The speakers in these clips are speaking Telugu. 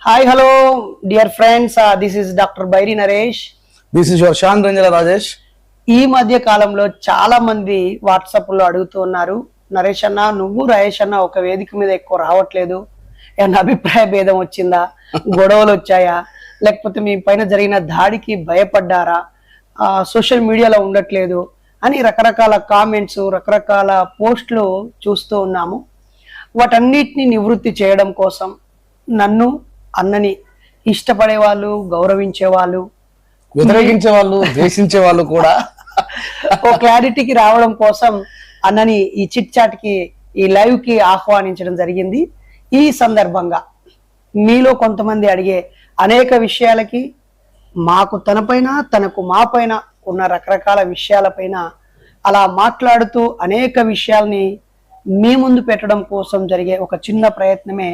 Hi, hello, dear friends. This is Dr. Bairi Naresh. This is your Shan Ranjala Rajesh. ఈ మధ్య కాలంలో చాలా మంది వాట్సాప్ లో అడుగుతూ ఉన్నారు, నరేష్ అన్న నువ్వు రాయేష్ అన్న ఒక వేదిక మీద ఎక్కువ రావట్లేదు, ఏమన్నా అభిప్రాయ భేదం వచ్చిందా, గొడవలు వచ్చాయా, లేకపోతే మీ పైన జరిగిన దాడికి భయపడ్డారా, సోషల్ మీడియాలో ఉండట్లేదు అని రకరకాల కామెంట్స్ రకరకాల పోస్టులు చూస్తూ ఉన్నాము. వాటన్నిటిని నివృత్తి చేయడం కోసం నన్ను అన్నని ఇష్టపడే వాళ్ళు, గౌరవించే వాళ్ళు, వ్యతిరేకించే వాళ్ళు, ద్వేషించే వాళ్ళు కూడా ఓ క్లారిటీకి రావడం కోసం అన్నని ఈ చిట్ చాట్ కి, ఈ లైవ్ కి ఆహ్వానించడం జరిగింది. ఈ సందర్భంగా మీలో కొంతమంది అడిగే అనేక విషయాలకి, మాకు తనపైన తనకు మా పైన ఉన్న రకరకాల విషయాలపైన అలా మాట్లాడుతూ అనేక విషయాల్ని మీ ముందు పెట్టడం కోసం జరిగే ఒక చిన్న ప్రయత్నమే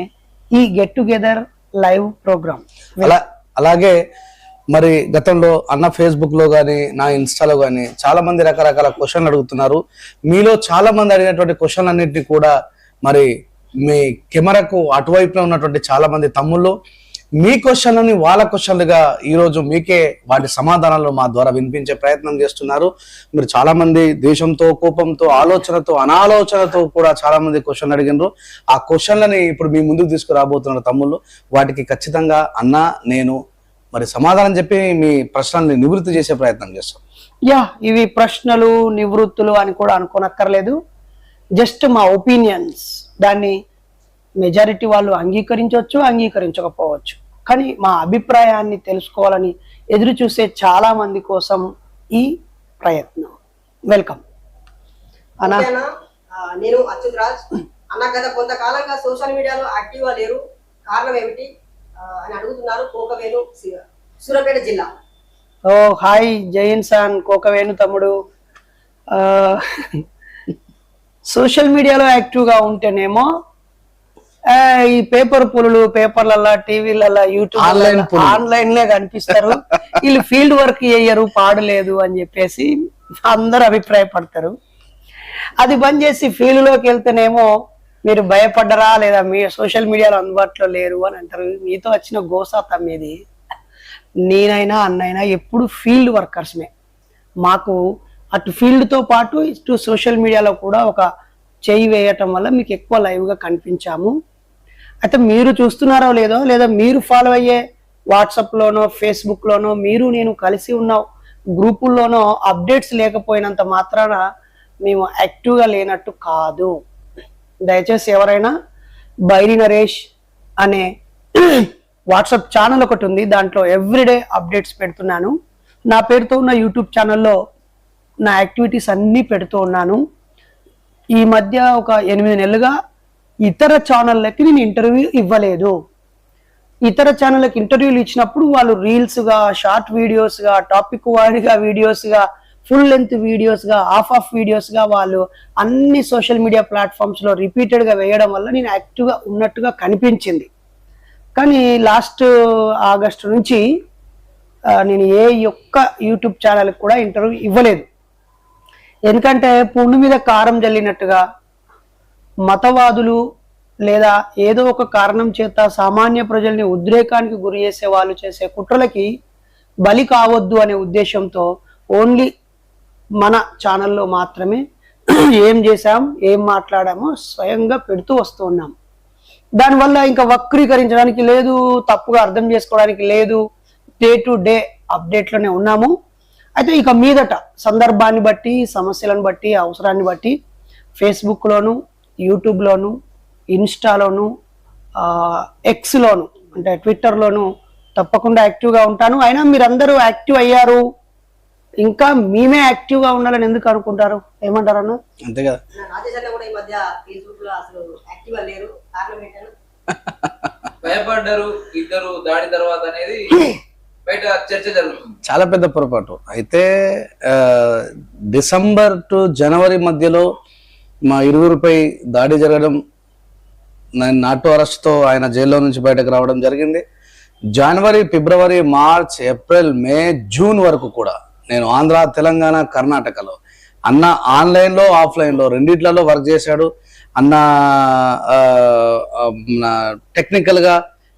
ఈ గెట్ టుగెదర్ లైవ్ ప్రోగ్రామ్. అలాగే మరి గతంలో అన్న ఫేస్బుక్ లో గానీ, నా ఇన్స్టాలో గానీ చాలా మంది రకరకాల క్వశ్చన్లు అడుగుతున్నారు. మీలో చాలా మంది అడిగినటువంటి క్వశ్చన్ అన్నింటినీ కూడా మరి మీ కెమెరాకు అటువైపున ఉన్నటువంటి చాలా మంది తమ్ముళ్ళు మీ క్వశ్చన్లని వాళ్ళ క్వశ్చన్లుగా ఈరోజు మీకే వాటి సమాధానాలు మా ద్వారా వినిపించే ప్రయత్నం చేస్తున్నారు. మీరు చాలా మంది ద్వేషంతో, కోపంతో, ఆలోచనతో, అనాలోచనతో కూడా చాలా మంది క్వశ్చన్లు అడిగినారు. ఆ క్వశ్చన్లని ఇప్పుడు మీ ముందుకు తీసుకురాబోతున్నారు తమ్ముళ్ళు. వాటికి ఖచ్చితంగా అన్న నేను మరి సమాధానం చెప్పి మీ ప్రశ్నల్ని నివృత్తి చేసే ప్రయత్నం చేస్తాం. ఇవి ప్రశ్నలు నివృత్తులు అని కూడా అనుకోనక్కర్లేదు, జస్ట్ మా ఒపీనియన్స్. దాన్ని మెజారిటీ వాళ్ళు అంగీకరించవచ్చు, అంగీకరించకపోవచ్చు, కానీ మా అభిప్రాయాన్ని తెలుసుకోవాలని ఎదురు చూసే చాలా మంది కోసం ఈ ప్రయత్నం. వెల్కమ్ అన్నా. నేను అచ్యుత్ రాజ్ అన్న. గత కొంతకాలంగా సోషల్ మీడియాలో యాక్టివ్ గా లేరు, కారణం ఏమిటి అని అడుగుతున్నారు. కోకవేణు, సూర్యాపేట జిల్లా. ఓ హాయ్, జై ఇన్సాన్ కోకవేణు తమ్ముడు. సోషల్ మీడియాలో యాక్టివ్గా ఉంటేనేమో ఈ పేపర్ పులులు పేపర్లల్లా, టీవీలల్లా, యూట్యూబ్ ఆన్లైన్లే కనిపిస్తారు. వీళ్ళు ఫీల్డ్ వర్క్ చేయరు, పాడలేదు అని చెప్పేసి అందరు అభిప్రాయపడతారు. అది బంద్ చేసి ఫీల్డ్ లోకి వెళ్తేనేమో మీరు భయపడ్డరా లేదా మీ సోషల్ మీడియాలో అందుబాటులో లేరు అని అంటారు. మీతో వచ్చిన గోసా తమ్మేది. నేనైనా అన్నైనా ఎప్పుడు ఫీల్డ్ వర్కర్స్మే. మాకు అటు ఫీల్డ్తో పాటు ఇటు సోషల్ మీడియాలో కూడా ఒక చేయి వేయటం వల్ల మీకు ఎక్కువ లైవ్గా కనిపించాము. అయితే మీరు చూస్తున్నారో లేదో, లేదా మీరు ఫాలో అయ్యే వాట్సాప్లోనో ఫేస్బుక్లోనో మీరు నేను కలిసి ఉన్న గ్రూపుల్లోనో అప్డేట్స్ లేకపోయినంత మాత్రాన మేము యాక్టివ్గా లేనట్టు కాదు. దయచేసి ఎవరైనా బైరి నరేష్ అనే వాట్సాప్ ఛానల్ ఒకటి ఉంది, దాంట్లో ఎవ్రీడే అప్డేట్స్ పెడుతున్నాను. నా పేరుతో ఉన్న యూట్యూబ్ ఛానల్లో నా యాక్టివిటీస్ అన్నీ పెడుతూ ఉన్నాను. ఈ మధ్య ఒక 8 నెలలుగా ఇతర ఛానళ్ళకి నేను ఇంటర్వ్యూ ఇవ్వలేదు. ఇతర ఛానళ్ళకి ఇంటర్వ్యూలు ఇచ్చినప్పుడు వాళ్ళు రీల్స్గా, షార్ట్ వీడియోస్గా, టాపిక్ వారీగా వీడియోస్గా, ఫుల్ లెంత్ వీడియోస్గా, ఆఫ్ వీడియోస్గా వాళ్ళు అన్ని సోషల్ మీడియా ప్లాట్ఫామ్స్లో రిపీటెడ్గా వేయడం వల్ల నేను యాక్టివ్గా ఉన్నట్టుగా కనిపించింది. కానీ లాస్ట్ ఆగస్టు నుంచి నేను ఏ ఒక్క యూట్యూబ్ ఛానల్కి కూడా ఇంటర్వ్యూ ఇవ్వలేదు. ఎందుకంటే పుండు మీద కారం జల్లినట్టుగా మతవాదులు లేదా ఏదో ఒక కారణం చేత సామాన్య ప్రజల్ని ఉద్రేకానికి గురి చేసే వాళ్ళు చేసే కుట్రలకి బలి కావద్దు అనే ఉద్దేశంతో ఓన్లీ మన ఛానల్లో మాత్రమే ఏం చేశాం, ఏం మాట్లాడామో స్వయంగా పెడుతూ వస్తూ ఉన్నాం. దానివల్ల ఇంకా వక్రీకరించడానికి లేదు, తప్పుగా అర్థం చేసుకోవడానికి లేదు, డే టు డే అప్డేట్లోనే ఉన్నాము. అయితే ఇక మీదట సందర్భాన్ని బట్టి, సమస్యలను బట్టి, అవసరాన్ని బట్టి ఫేస్బుక్లోను, యూట్యూబ్లోను, ఇన్స్టాలోను, ఎక్స్లోను అంటే ట్విట్టర్లోను తప్పకుండా యాక్టివ్గా ఉంటాను. అయినా మీరందరూ యాక్టివ్ అయ్యారు, ఇంకా మేమే యాక్టివ్గా ఉండాలని ఎందుకు అనుకుంటారు? ఏమంటారు అన్న? అంతే కదా. రాజేష్ అన్న కూడా ఈ మధ్య ఫేస్బుక్ లో అసలు యాక్టివ్ గా లేరు, కారణం ఏంటన్నా? భయపడ్డారు ఇద్దరు దాడి తర్వాత అనేది బయట చర్చ జరుగుతుంది. చాలా పెద్ద పొరపాటు. అయితే డిసెంబర్ టు జనవరి మధ్యలో మా ఇరువురిపై దాడి జరగడం, నాటు అరెస్ట్తో ఆయన జైల్లో నుంచి బయటకు రావడం జరిగింది. జనవరి, ఫిబ్రవరి, మార్చ్, ఏప్రిల్, మే, జూన్ వరకు కూడా నేను ఆంధ్ర, తెలంగాణ, కర్ణాటకలో అన్న ఆన్లైన్లో, ఆఫ్లైన్లో రెండిట్లలో వర్క్ చేశాడు. అన్న టెక్నికల్గా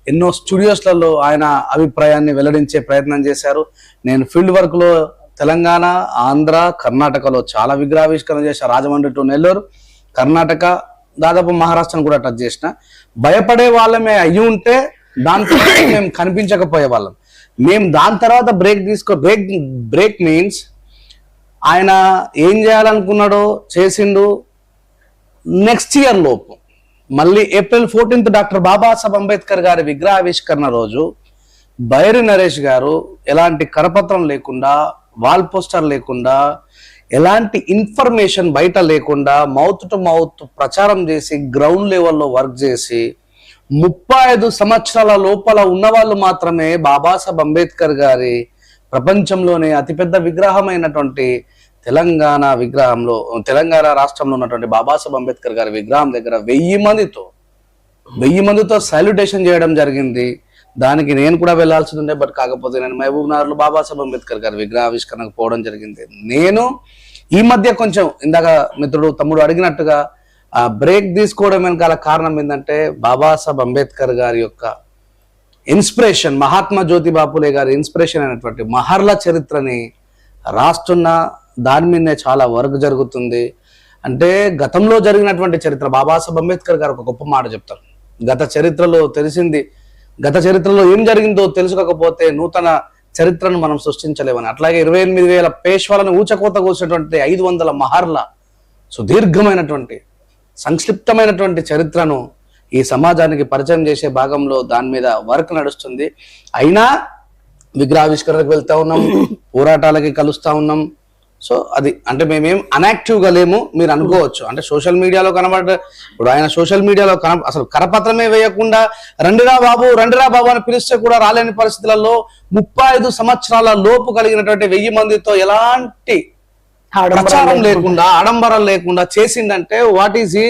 ఎన్నో స్టూడియోస్లలో ఆయన అభిప్రాయాన్ని వెల్లడించే ప్రయత్నం చేశారు. నేను ఫీల్డ్ వర్క్ లో తెలంగాణ, ఆంధ్ర, కర్ణాటకలో చాలా విగ్రహావిష్కరణ చేశాను. రాజమండ్రి టు నెల్లూరు, కర్ణాటక, దాదాపు మహారాష్ట్రను కూడా టచ్ చేసిన. భయపడే వాళ్ళమే అయ్యి ఉంటే దాంతో మేము కనిపించకపోయే వాళ్ళం. మేము దాని తర్వాత బ్రేక్ మీన్స్ ఆయన ఏం చేయాలనుకున్నాడో చేసిండు. నెక్స్ట్ ఇయర్ లోపు మళ్ళీ April 14th doctor Babasaheb Ambedkar గారి విగ్రహావిష్కరణ రోజు బైరి నరేష్ గారు ఎలాంటి కరపత్రం లేకుండా, వాల్ పోస్టర్ లేకుండా, ఎలాంటి ఇన్ఫర్మేషన్ బయట లేకుండా మౌత్ టు మౌత్ ప్రచారం చేసి గ్రౌండ్ లెవెల్లో వర్క్ చేసి 35 సంవత్సరాల లోపల ఉన్నవాళ్ళు మాత్రమే బాబాసాహెబ్ అంబేద్కర్ గారి ప్రపంచంలోనే అతిపెద్ద విగ్రహమైనటువంటి తెలంగాణ రాష్ట్రంలో ఉన్నటువంటి బాబాసాహెబ్ అంబేద్కర్ గారి విగ్రహం దగ్గర 1000 మందితో సాల్యుటేషన్ చేయడం జరిగింది. దానికి నేను కూడా వెళ్లాల్సి ఉండే, బట్ కాకపోతే నేను మహబూబ్ నగర్లో బాబాసాహెబ్ అంబేద్కర్ గారి విగ్రహావిష్కరణకు పోవడం జరిగింది. నేను ఈ మధ్య కొంచెం ఇందాక మిత్రుడు తమ్ముడు అడిగినట్టుగా ఆ బ్రేక్ తీసుకోవడం వెనకాల కారణం ఏంటంటే బాబాసాహెబ్ అంబేద్కర్ గారి యొక్క ఇన్స్పిరేషన్, మహాత్మా జ్యోతిబా ఫులే గారి ఇన్స్పిరేషన్ అయినటువంటి మహర్ల చరిత్రని రాస్తున్న దాని మీదనే చాలా వర్క్ జరుగుతుంది. అంటే గతంలో జరిగినటువంటి చరిత్ర, బాబాసాహెబ్ అంబేద్కర్ గారు ఒక గొప్ప మాట చెప్తారు, గత చరిత్రలో ఏం జరిగిందో తెలుసుకోకపోతే నూతన చరిత్రను మనం సృష్టించలేమని. అట్లాగే 28,000 పేష్వాలను ఊచకోత కూసినటువంటి 500 మహర్ల సుదీర్ఘమైనటువంటి సంక్షిప్తమైనటువంటి చరిత్రను ఈ సమాజానికి పరిచయం చేసే భాగంలో దాని మీద వర్క్ నడుస్తుంది. అయినా విగ్రహావిష్కరణకు వెళ్తా ఉన్నాం, పోరాటాలకి కలుస్తా ఉన్నాం. సో అది అంటే మేమేం అన్యాక్టివ్గా లేము మీరు అనుకోవచ్చు. అంటే సోషల్ మీడియాలో ఇప్పుడు ఆయన సోషల్ మీడియాలో అసలు కరపత్రమే వేయకుండా రండిరా బాబు అని పిలిస్తే కూడా రాలేని పరిస్థితులలో 35 సంవత్సరాల లోపు కలిగినటువంటి 1000 మందితో ఎలాంటి ప్రచారం లేకుండా, ఆడంబరం లేకుండా చేసిందంటే వాట్ ఈజ్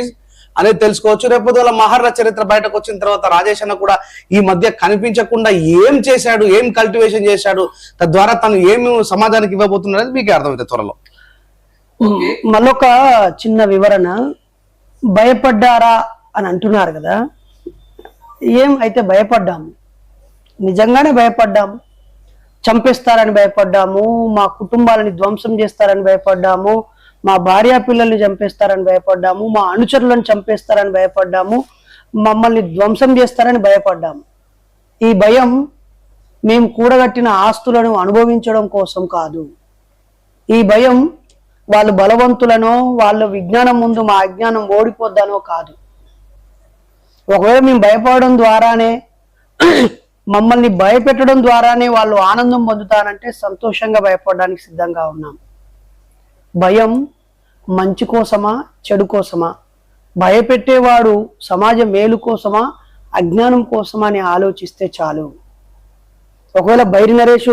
అనేది తెలుసుకోవచ్చు. రేపు వాళ్ళ మహర్ల చరిత్ర బయటకు వచ్చిన తర్వాత రాజేష్ అన్న కూడా ఈ మధ్య కనిపించకుండా ఏం చేశాడు, ఏం కల్టివేషన్ చేశాడు, తద్వారా తను ఏమి సమాజానికి ఇవ్వబోతున్నాడు అనేది మీకే అర్థమవుతుంది త్వరలో. మళ్ళొక చిన్న వివరణ, భయపడ్డారా అని అంటున్నారు కదా, ఏం అయితే భయపడ్డాము, నిజంగానే భయపడ్డాము. చంపేస్తారని భయపడ్డాము, మా కుటుంబాలని ధ్వంసం చేస్తారని భయపడ్డాము, మా భార్యా పిల్లల్ని చంపేస్తారని భయపడ్డాము, మా అనుచరులను చంపేస్తారని భయపడ్డాము, మమ్మల్ని ధ్వంసం చేస్తారని భయపడ్డాము. ఈ భయం మేము కూడగట్టిన ఆస్తులను అనుభవించడం కోసం కాదు. ఈ భయం వాళ్ళు బలవంతులనో వాళ్ళ విజ్ఞానం ముందు మా అజ్ఞానం ఓడిపోద్దనో కాదు. ఒకవేళ మేము భయపడడం ద్వారానే, మమ్మల్ని భయపెట్టడం ద్వారానే వాళ్ళు ఆనందం పొందుతారంటే సంతోషంగా భయపడడానికి సిద్ధంగా ఉన్నాం. భయం మంచి కోసమా చెడు కోసమా? భయపెట్టేవాడు సమాజ మేలు కోసమా అజ్ఞానం కోసమా అని ఆలోచిస్తే చాలు. ఒకవేళ బైరి నరేష్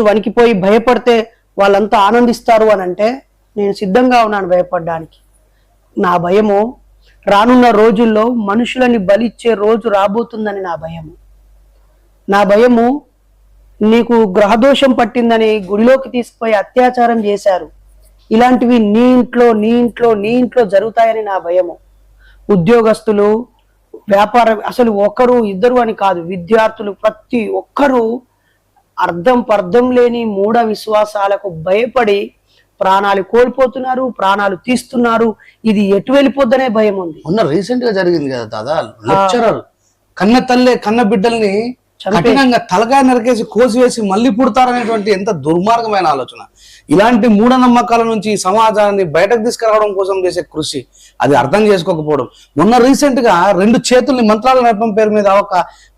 వణికిపోయి భయపడితే వాళ్ళంతా ఆనందిస్తారు అని అంటే నేను సిద్ధంగా ఉన్నాను భయపడడానికి. నా భయము రానున్న రోజుల్లో మనుషులని బలిచ్చే రోజు రాబోతుందని నా భయము. నా భయము నీకు గ్రహదోషం పట్టిందని గుడిలోకి తీసుకుపోయి అత్యాచారం చేశారు, ఇలాంటివి నీ ఇంట్లో జరుగుతాయని నా భయము. ఉద్యోగస్తులు, వ్యాపారం, అసలు ఒకరు ఇద్దరు అని కాదు, విద్యార్థులు ప్రతి ఒక్కరూ అర్థం లేని మూఢ విశ్వాసాలకు భయపడి ప్రాణాలు కోల్పోతున్నారు, ప్రాణాలు తీస్తున్నారు. ఇది ఎటు వెళ్ళిపోద్దనే భయం ఉంది. రీసెంట్ గా జరిగింది కదా దాదా, లెక్చరర్ కన్న బిడ్డల్ని కఠినంగా తలకాయ నరికేసి కోసివేసి మళ్ళీ పుడతారనేటువంటి ఎంత దుర్మార్గమైన ఆలోచన. ఇలాంటి మూఢనమ్మకాల నుంచి ఈ సమాజాన్ని బయటకు తీసుకురావడం కోసం చేసే కృషి అది అర్థం చేసుకోకపోవడం. మొన్న రీసెంట్ గా 2 చేతుల్ని మంత్రాల నెపం పేరు మీద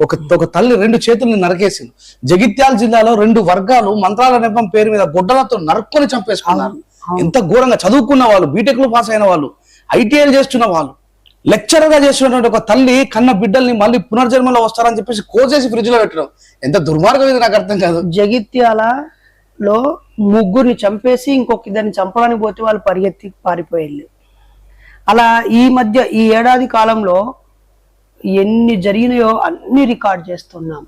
ఒక తల్లి 2 చేతుల్ని నరికేసింది. జగిత్యాల జిల్లాలో 2 వర్గాలు మంత్రాల నెపం పేరు మీద గుడ్డలతో నరుక్కొని చంపేసుకున్నారు. ఎంత ఘోరంగా చదువుకున్న వాళ్ళు, బీటెక్లు పాస్ అయిన వాళ్ళు, ఐటీఐలు చేస్తున్న వాళ్ళు, లెక్చరర్ గా చేస్తున్నటువంటి ఒక తల్లి కన్న బిడ్డల్ని మళ్ళీ పునర్జన్మలో వస్తారని చెప్పేసి కోసేసి ఫ్రిడ్జ్ లో పెట్టడం ఎంత దుర్మార్గం ఇది నాకు అర్థం కాదు. జగిత్యాలలో 3 చంపేసి ఇంకొక 2 చంపడానికి పోతే వాళ్ళు పరిగెత్తి పారిపోయేళ్ళు. అలా ఈ ఏడాది కాలంలో ఎన్ని జరిగినాయో అన్ని రికార్డ్ చేస్తున్నాం.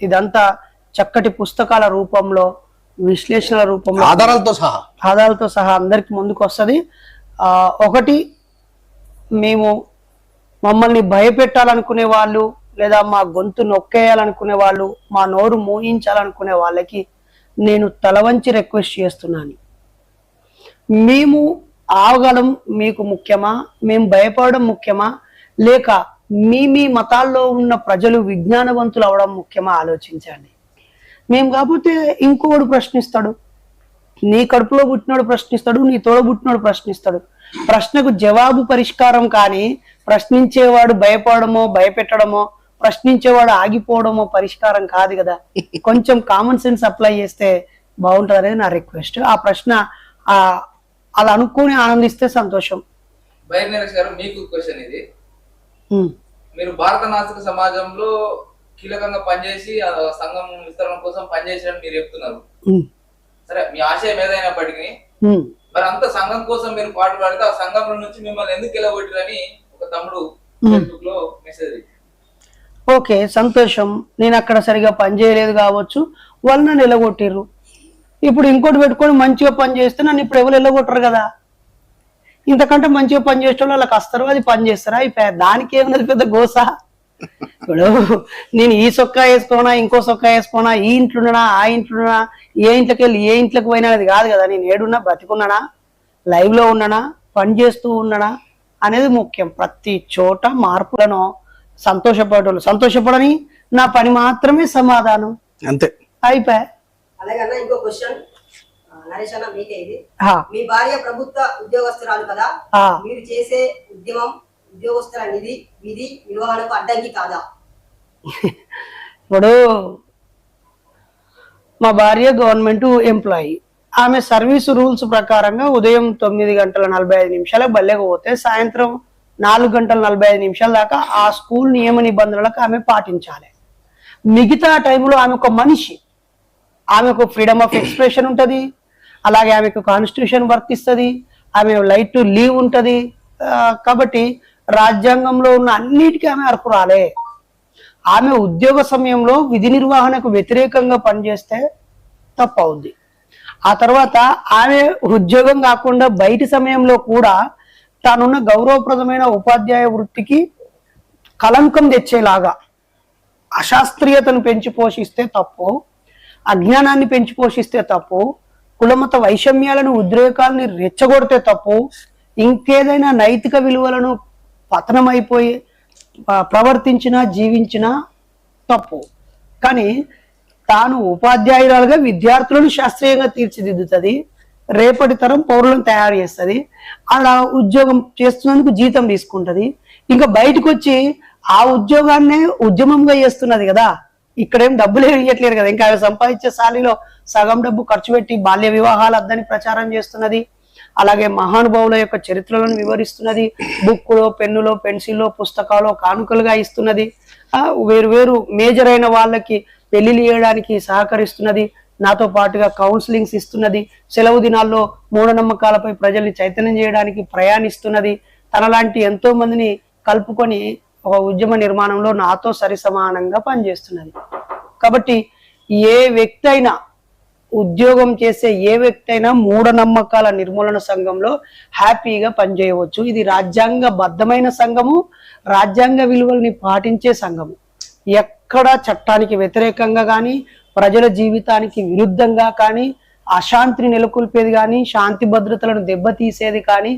ఇదంతా చక్కటి పుస్తకాల రూపంలో, విశ్లేషణల రూపంలో, ఆధారాలతో సహా అందరికి ముందుకు వస్తుంది. ఒకటి, మేము మమ్మల్ని భయపెట్టాలనుకునే వాళ్ళు లేదా మా గొంతు నొక్కేయాలనుకునే వాళ్ళు, మా నోరు మోయించాలనుకునే వాళ్ళకి నేను తలవంచి రిక్వెస్ట్ చేస్తున్నాను. మేము ఆగడం మీకు ముఖ్యమా, మేము భయపడడం ముఖ్యమా, లేక మీ మతాల్లో ఉన్న ప్రజలు విజ్ఞానవంతులు అవడం ముఖ్యమా ఆలోచించండి. మేము కాకపోతే ఇంకోడు ప్రశ్నిస్తాడు, నీ కడుపులో పుట్టినోడు ప్రశ్నిస్తాడు, నీ తోడ పుట్టినోడు ప్రశ్నిస్తాడు. ప్రశ్నకు జవాబు పరిష్కారం కానీ ప్రశ్నించేవాడు భయపడమో భయపెట్టడమో, ప్రశ్నించేవాడు ఆగిపోవడమో పరిష్కారం కాదు కదా. కొంచెం కామన్ సెన్స్ అప్లై చేస్తే బాగుంటుంది అనేది నా రిక్వెస్ట్. ఆ ప్రశ్న అలా అనుకుని ఆనందిస్తే సంతోషం. బైర్ నరేష్ గారు, మీకు క్వశ్చన్ ఇది. మీరు భారత నాస్తిక సమాజంలో కీలకంగా పనిచేసి ఆ సంఘం విస్తరణ కోసం పనిచేసారని మీరు చెప్తున్నారు. సరే, మీ ఆశయం ఏదైనప్పటికీ మరి అంత సంఘం కోసం మీరు పాటు పడితే ఆ సంఘం నుంచి మిమ్మల్ని ఎందుకు వెళ్ళగొట్టారని ఒక తమ్ముడు ఫేస్బుక్ లో మెసేజ్. ఓకే, సంతోషం. నేను అక్కడ సరిగా పని చేయలేదు కావచ్చు, వాళ్ళు నన్ను వెళ్ళగొట్టిర్రు. ఇప్పుడు ఇంకోటి పెట్టుకొని మంచిగా పని చేస్తే నన్ను ఇప్పుడు ఎవరు వెళ్ళగొట్టరు కదా. ఇంతకంటే మంచిగా పని చేసే వాళ్ళు వాళ్ళకి వస్తారు, అది పని చేస్తారా? దానికి ఏమన్నది పెద్ద గోస. ఇప్పుడు నేను ఈ సొక్కా వేసుకోనా, ఇంకో సొక్కా వేసుకోనా, ఈ ఇంట్లోనా ఆ ఇంట్లోనా, ఏ ఇంట్లోకి వెళ్ళి ఏ ఇంట్లోకి పోయినా అది కాదు కదా. నేను ఏడున్నా, బతికున్నానా, లైవ్ లో ఉన్నానా, పని చేస్తూ ఉన్నానా అనేది ముఖ్యం. ప్రతి చోట మార్పులను సంతోషపడని నా పని మాత్రమే సమాధానం, అంతే, అయిపోయా. అలాగే అన్న ఇంకో క్వశ్చన్ నరేష్ అన్న, మీకే ఇది. మీ భార్య ప్రభుత్వ ఉద్యోగస్తురాలు కదా, మీరు చేసే ఉద్యమం ఉద్యోగస్తుల విధి నిర్వహణకు అడ్డంకి కాదా? ఇప్పుడు మా భార్య గవర్నమెంట్ ఎంప్లాయీ. ఆమె సర్వీస్ రూల్స్ ప్రకారంగా ఉదయం 9:45 బల్లెకు పోతే సాయంత్రం 4:45 దాకా ఆ స్కూల్ నియమ నిబంధనలకు ఆమె పాటించాలి. మిగతా టైంలో ఆమె ఒక మనిషి, ఆమెకు ఫ్రీడమ్ ఆఫ్ ఎక్స్ప్రెషన్ ఉంటుంది, అలాగే ఆమెకు కాన్స్టిట్యూషన్ వర్తిస్తుంది, ఆమె రైట్ టు లీవ్ ఉంటుంది. కాబట్టి రాజ్యాంగంలో ఉన్న అన్నిటికీ ఆమె అర్హురాలే. ఆమె ఉద్యోగ సమయంలో విధి నిర్వహణకు వ్యతిరేకంగా పనిచేస్తే తప్పు అవుద్ది. ఆ తర్వాత ఆమె ఉద్యోగం కాకుండా బయటి సమయంలో కూడా తానున్న గౌరవప్రదమైన ఉపాధ్యాయ వృత్తికి కలంకం తెచ్చేలాగా అశాస్త్రీయతను పెంచి పోషిస్తే తప్పు, అజ్ఞానాన్ని పెంచి పోషిస్తే తప్పు, కులమత వైషమ్యాలను ఉద్రేకాలని రెచ్చగొడితే తప్పు, ఇంకేదైనా నైతిక విలువలను పతనమైపోయి ప్రవర్తించినా జీవించినా తప్పు. కానీ తాను ఉపాధ్యాయురాలుగా విద్యార్థులను శాస్త్రీయంగా తీర్చిదిద్దుతుంది, రేపటి తరం పౌరులను తయారు చేస్తుంది, అలా ఉద్యోగం చేస్తున్నందుకు జీతం తీసుకుంటది. ఇంకా బయటకు వచ్చి ఆ ఉద్యోగాన్నే ఉద్యమంగా చేస్తున్నది కదా. ఇక్కడేం డబ్బులు ఇవ్వట్లేరు కదా. ఇంకా అవి సంపాదించే సాలీలో సగం డబ్బు ఖర్చు పెట్టి బాల్య వివాహాలు అద్దని ప్రచారం చేస్తున్నది. అలాగే మహానుభావుల యొక్క చరిత్రలను వివరిస్తున్నది, బుక్కులో పెన్నులో పెన్సిల్లో పుస్తకాలు కానుకలుగా ఇస్తున్నది, వేరు మేజర్ అయిన వాళ్ళకి పెళ్లిళ్ళు చేయడానికి సహకరిస్తున్నది, నాతో పాటుగా కౌన్సిలింగ్స్ ఇస్తున్నది, సెలవు దినాల్లో మూఢనమ్మకాలపై ప్రజల్ని చైతన్యం చేయడానికి ప్రయాణిస్తున్నది. తనలాంటి ఎంతో మందిని కలుపుకొని ఒక ఉద్యమ నిర్మాణంలో నాతో సరి సమానంగా పనిచేస్తున్నది. కాబట్టి ఏ వ్యక్తి అయినా, ఉద్యోగం చేసే ఏ వ్యక్తి అయినా మూఢనమ్మకాల నిర్మూలన సంఘంలో హ్యాపీగా పనిచేయవచ్చు. ఇది రాజ్యాంగబద్ధమైన సంఘము, రాజ్యాంగ విలువల్ని పాటించే సంఘము. ఎక్కడ చట్టానికి వ్యతిరేకంగా కానీ, ప్రజల జీవితానికి విరుద్ధంగా కానీ, అశాంతిని నెలకొల్పేది కానీ, శాంతి భద్రతలను దెబ్బతీసేది కానీ,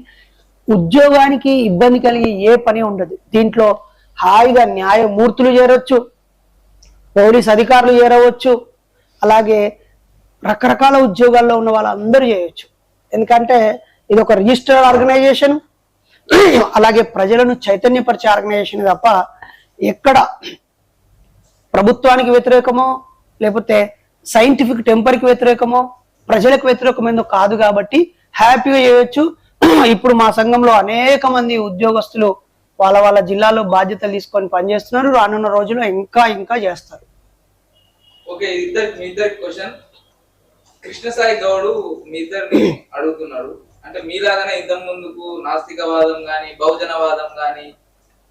ఉద్యోగానికి ఇబ్బంది కలిగి ఏ పని ఉండదు. దీంట్లో హాయిగా న్యాయమూర్తులు చేరవచ్చు, పోలీస్ అధికారులు చేరవచ్చు, అలాగే రకరకాల ఉద్యోగాల్లో ఉన్న వాళ్ళందరూ చేయొచ్చు. ఎందుకంటే ఇది ఒక రిజిస్టర్డ్ ఆర్గనైజేషన్, అలాగే ప్రజలను చైతన్యపరిచే ఆర్గనైజేషన్ తప్ప ఎక్కడ ప్రభుత్వానికి వ్యతిరేకమో లేకపోతే సైంటిఫిక్ టెంపర్కి వ్యతిరేకమో ప్రజలకు వ్యతిరేకమైందో కాదు. కాబట్టి హ్యాపీగా చేయొచ్చు. ఇప్పుడు మా సంఘంలో అనేక మంది ఉద్యోగస్తులు వాళ్ళ జిల్లాలో బాధ్యతలు తీసుకొని పనిచేస్తున్నారు. రానున్న రోజుల్లో ఇంకా చేస్తారు. ఓకే, మీ ఇద్దరి క్వశ్చన్. కృష్ణసాయి గౌడ్ మీ ఇద్దరిని అడుగుతున్నాడు. అంటే మీలాగానే ఇంతకు ముందుకు నాస్తికవాదం గాని బహుజనవాదం గాని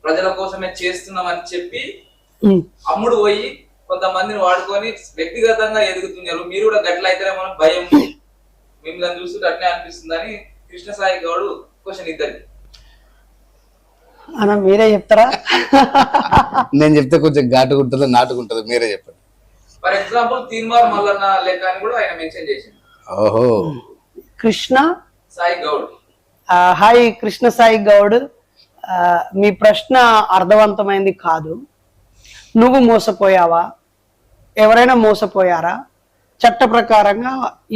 ప్రజల కోసమే చేస్తున్నామని చెప్పి అమ్ముడు పోయి కొంతమందిని వాడుకొని వ్యక్తిగతంగా ఎదుగుతున్నారు. మీరు కూడా గట్ల అయితే మనం భయం మిమ్మల్ని చూస్తుంటే అట్లే అనిపిస్తుందని కృష్ణసాయి గౌడ్ క్వశ్చన్ ఇద్దరికి. అన్న మీరే చెప్తారా? నేను చెప్తే కొంచెం ఘాటుకుంటుందో నాటుకుంటుందో మీరే చెప్పండి. ఫర్ ఎగ్జాంపుల్ తీన్మార్ మల్లన్న లెక్క అని కూడా ఆయన మెన్షన్ చేసింది. ఓహో. కృష్ణ సాయి గౌడ్. హాయ్ కృష్ణ సాయి గౌడ్, మీ ప్రశ్న అర్థవంతమైంది కాదు. నువ్వు మోసపోయావా? ఎవరైనా మోసపోయారా? చట్ట ప్రకారంగా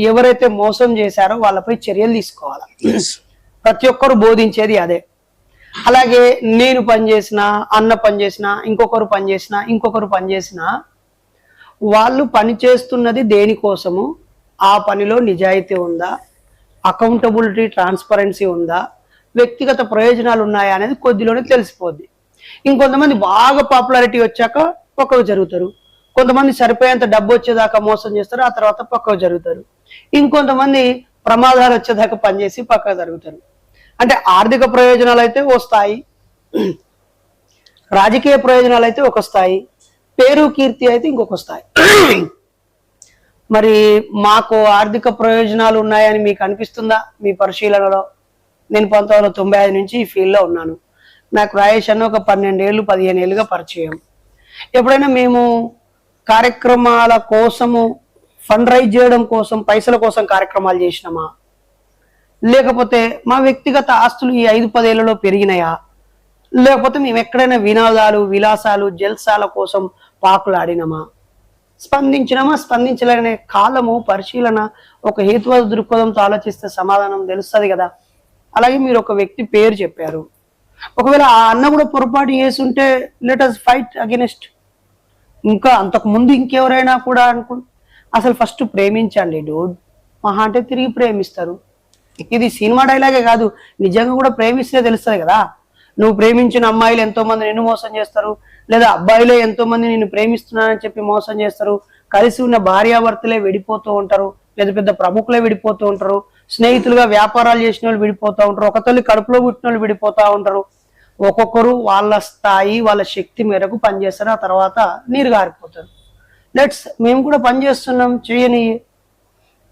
ఎవరైతే మోసం చేశారో వాళ్ళపై చర్యలు తీసుకోవాలి. ప్రతి ఒక్కరు బోధించేది అదే. అలాగే నేను పనిచేసిన, అన్న పనిచేసిన, ఇంకొకరు పనిచేసిన, ఇంకొకరు పనిచేసిన, వాళ్ళు పని చేస్తున్నది దేనికోసము, ఆ పనిలో నిజాయితీ ఉందా, అకౌంటబిలిటీ ట్రాన్స్పరెన్సీ ఉందా, వ్యక్తిగత ప్రయోజనాలు ఉన్నాయా అనేది కొద్దిలోనే తెలిసిపోద్ది. ఇంకొంతమంది బాగా పాపులారిటీ వచ్చాక పక్కకు జరుగుతారు, కొంతమంది సరిపోయేంత డబ్బు వచ్చేదాకా మోసం చేస్తారు, ఆ తర్వాత పక్కకు జరుగుతారు. ఇంకొంతమంది ప్రమాదాలు వచ్చేదాకా పనిచేసి పక్కకు జరుగుతారు. అంటే ఆర్థిక ప్రయోజనాలు అయితే వస్తాయి, రాజకీయ ప్రయోజనాలు అయితే ఒక స్థాయి, పేరు కీర్తి అయితే ఇంకొక స్థాయి. మరి మాకు ఆర్థిక ప్రయోజనాలు ఉన్నాయని మీకు అనిపిస్తుందా మీ పరిశీలనలో? నేను 1995 నుంచి ఈ ఫీల్డ్లో ఉన్నాను. నాకు రాయేష్ అన్న ఒక 12 ఏళ్ళు 15 ఏళ్ళుగా పరిచయం. ఎప్పుడైనా మేము కార్యక్రమాల కోసము ఫండ్ రైజ్ చేయడం కోసం, పైసల కోసం కార్యక్రమాలు చేసినామా, లేకపోతే మా వ్యక్తిగత ఆస్తులు ఈ 5-10 ఏళ్లలో పెరిగినాయా, లేకపోతే మేము ఎక్కడైనా వినోదాలు, విలాసాలు, జల్సాల కోసం పాకులాడినామా, స్పందించినామా, స్పందించలేనే కాలము పరిశీలన ఒక హేతువాద దృక్పథంతో ఆలోచిస్తే సమాధానం తెలుస్తుంది కదా. అలాగే మీరు ఒక వ్యక్తి పేరు చెప్పారు, ఒకవేళ ఆ అన్న కూడా పొరపాటు చేస్తుంటే లెట్ us ఫైట్ అగెనిస్ట్. ఇంకా అంతకు ముందు ఇంకెవరైనా కూడా అసలు ఫస్ట్ ప్రేమించండి డూడ్, మహా అంటే తిరిగి ప్రేమిస్తారు. ఇది సినిమా డైలాగే కాదు, నిజంగా కూడా ప్రేమిస్తే తెలుస్తుంది కదా. నువ్వు ప్రేమించిన అమ్మాయిలు ఎంతో మంది నిన్ను మోసం చేస్తారు, లేదా అబ్బాయిలే ఎంతో మంది నిన్ను ప్రేమిస్తున్నానని చెప్పి మోసం చేస్తారు. కలిసి ఉన్న భార్యాభర్తలే విడిపోతూ ఉంటారు, పెద్ద పెద్ద ప్రముఖులే విడిపోతూ ఉంటారు, స్నేహితులుగా వ్యాపారాలు చేసిన వాళ్ళు విడిపోతూ ఉంటారు, ఒక తల్లి కడుపులో పుట్టిన వాళ్ళు విడిపోతూ ఉంటారు. ఒక్కొక్కరు వాళ్ళ స్థాయి, వాళ్ళ శక్తి మేరకు పనిచేస్తారు, ఆ తర్వాత నీరు గారిపోతారు. మేము కూడా పనిచేస్తున్నాం, చేయని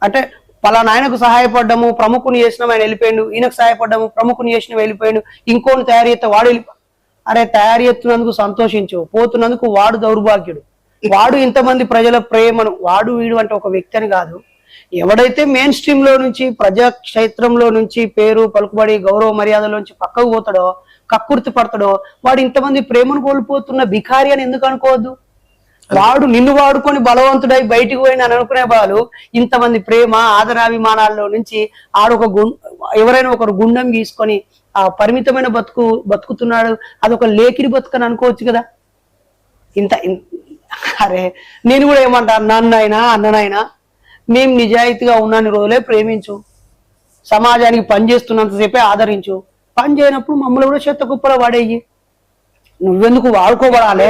అంటే పలానా ఆయనకు సహాయపడ్డాము, ప్రముఖుని చేసినాం, ఆయన వెళ్ళిపోయాడు, ఈయనకు సహాయపడ్డాము, ప్రముఖుని చేసిన వెళ్ళిపోయాడు, ఇంకోని తయారు చేస్తే వాడు అరే తయారు చేస్తున్నందుకు సంతోషించు, పోతున్నందుకు వాడు దౌర్భాగ్యుడు. వాడు ఇంతమంది ప్రజల ప్రేమను, వాడు వీడు అంటే ఒక వ్యక్తి అని కాదు, ఎవడైతే మెయిన్ స్ట్రీమ్ లో నుంచి, ప్రజాక్షేత్రంలో నుంచి, పేరు పలుకుబడి గౌరవ మర్యాదలోంచి పక్కకు పోతాడో, కక్కుర్తి పడతాడో, వాడు ఇంతమంది ప్రేమను కోల్పోతున్న బికారి అని ఎందుకు అనుకోవద్దు? వాడు నిన్ను వాడుకొని బలవంతుడై బయటికి పోయిన అని అనుకునే వాళ్ళు ఇంతమంది ప్రేమ ఆదరాభిమానాల్లో నుంచి ఆడొక ఎవరైనా ఒకరు గుండం గీసుకొని ఆ పరిమితమైన బతుకుతున్నాడు, అదొక లేకిరి బతుకని అనుకోవచ్చు కదా. అరే నేను కూడా ఏమంటా, నన్నైనా అన్ననైనా మేము నిజాయితీగా ఉన్నాన్ని రోజులే ప్రేమించు, సమాజానికి పని చేస్తున్నంతసేపే ఆదరించు, పని చేయనప్పుడు మమ్మల్ని కూడా చెత్త కుప్పలో వాడేయి. నువ్వెందుకు వాడుకోబడాలే,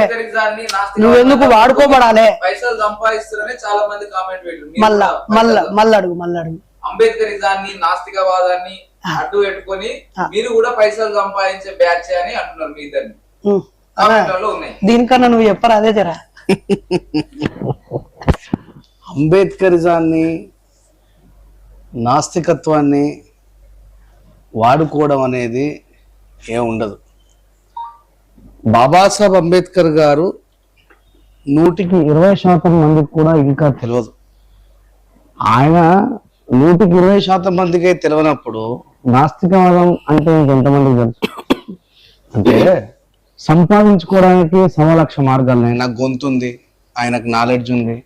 నువ్వెందుకు వాడుకోబడాలే? పైసలు సంపాదిస్తారని చాలా మంది కామెంట్ పెట్టారు. మళ్ళీ అడుగు. అంబేద్కరిజాన్ని, నాస్తికవాదాన్ని అడ్డు పెట్టుకొని మీరు కూడా పైసలు సంపాదించే బ్యాచ్ అని అంటున్నారు మీ ఇద్దరిని. దీనికన్నా నువ్వు చెప్పరా అదే జరా. అంబేద్కరిజాన్ని, నాస్తికత్వాన్ని వాడుకోవడం అనేది ఏముండదు. బాబాసాహెబ్ అంబేద్కర్ గారు 100% మందికి కూడా ఇంకా తెలియదు. ఆయన 100% మందికే తెలియనప్పుడు నాస్తికవాదం అంటే ఇంకెంతమందికి తెలుసు? అంటే సంపాదించుకోవడానికి 1,00,000 మార్గాలు ఉన్నాయి. నాకు గొంతు ఉంది, ఆయనకు నాలెడ్జ్ ఉంది,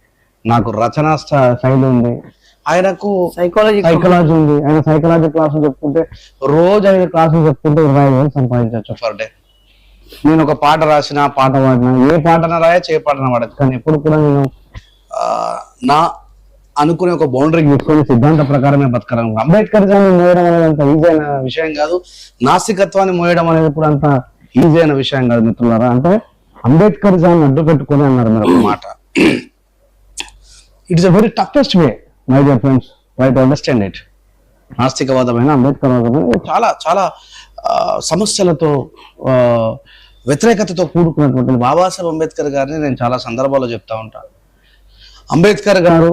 నాకు రచనా శైలి ఉంది, ఆయనకు సైకాలజీ ఉంది, ఆయన సైకాలజీ క్లాసులు చెప్పుకుంటే రోజు 5 క్లాసులు చెప్పుకుంటే 25,000 సంపాదించవచ్చు ఫర్ డే. నేను ఒక పాట రాసిన, పాట పాడినా, ఏ పాటన రాయచ్చు, ఏ పాటన పాడచ్చు, కానీ ఎప్పుడు కూడా నేను నా అనుకునే ఒక బౌండరీ తీసుకొని సిద్ధాంత ప్రకారమే బతకడం. అంబేద్కరిజాన్ని మోయడం అనేది అంత ఈజీ అయిన విషయం కాదు, నాస్తికత్వాన్ని మోయడం అనేది కూడా అంత ఈజీ అయిన విషయం కాదు మిత్రులారా. అంటే అంబేద్కరిజాన్ని అడ్డు పెట్టుకుని అన్నారు మీరు ఒక మాట. It is a very toughest way my dear friends, try to understand it. నాస్తికవాదమైన అంబేద్కర్వాదమైన చాలా చాలా సమస్యలతో, వ్యతిరేకతతో కూడుకున్నటువంటి బాబాసాహెబ్ అంబేద్కర్ గారిని నేను చాలా సందర్భాల్లో చెప్తా ఉంటాను. అంబేద్కర్ గారు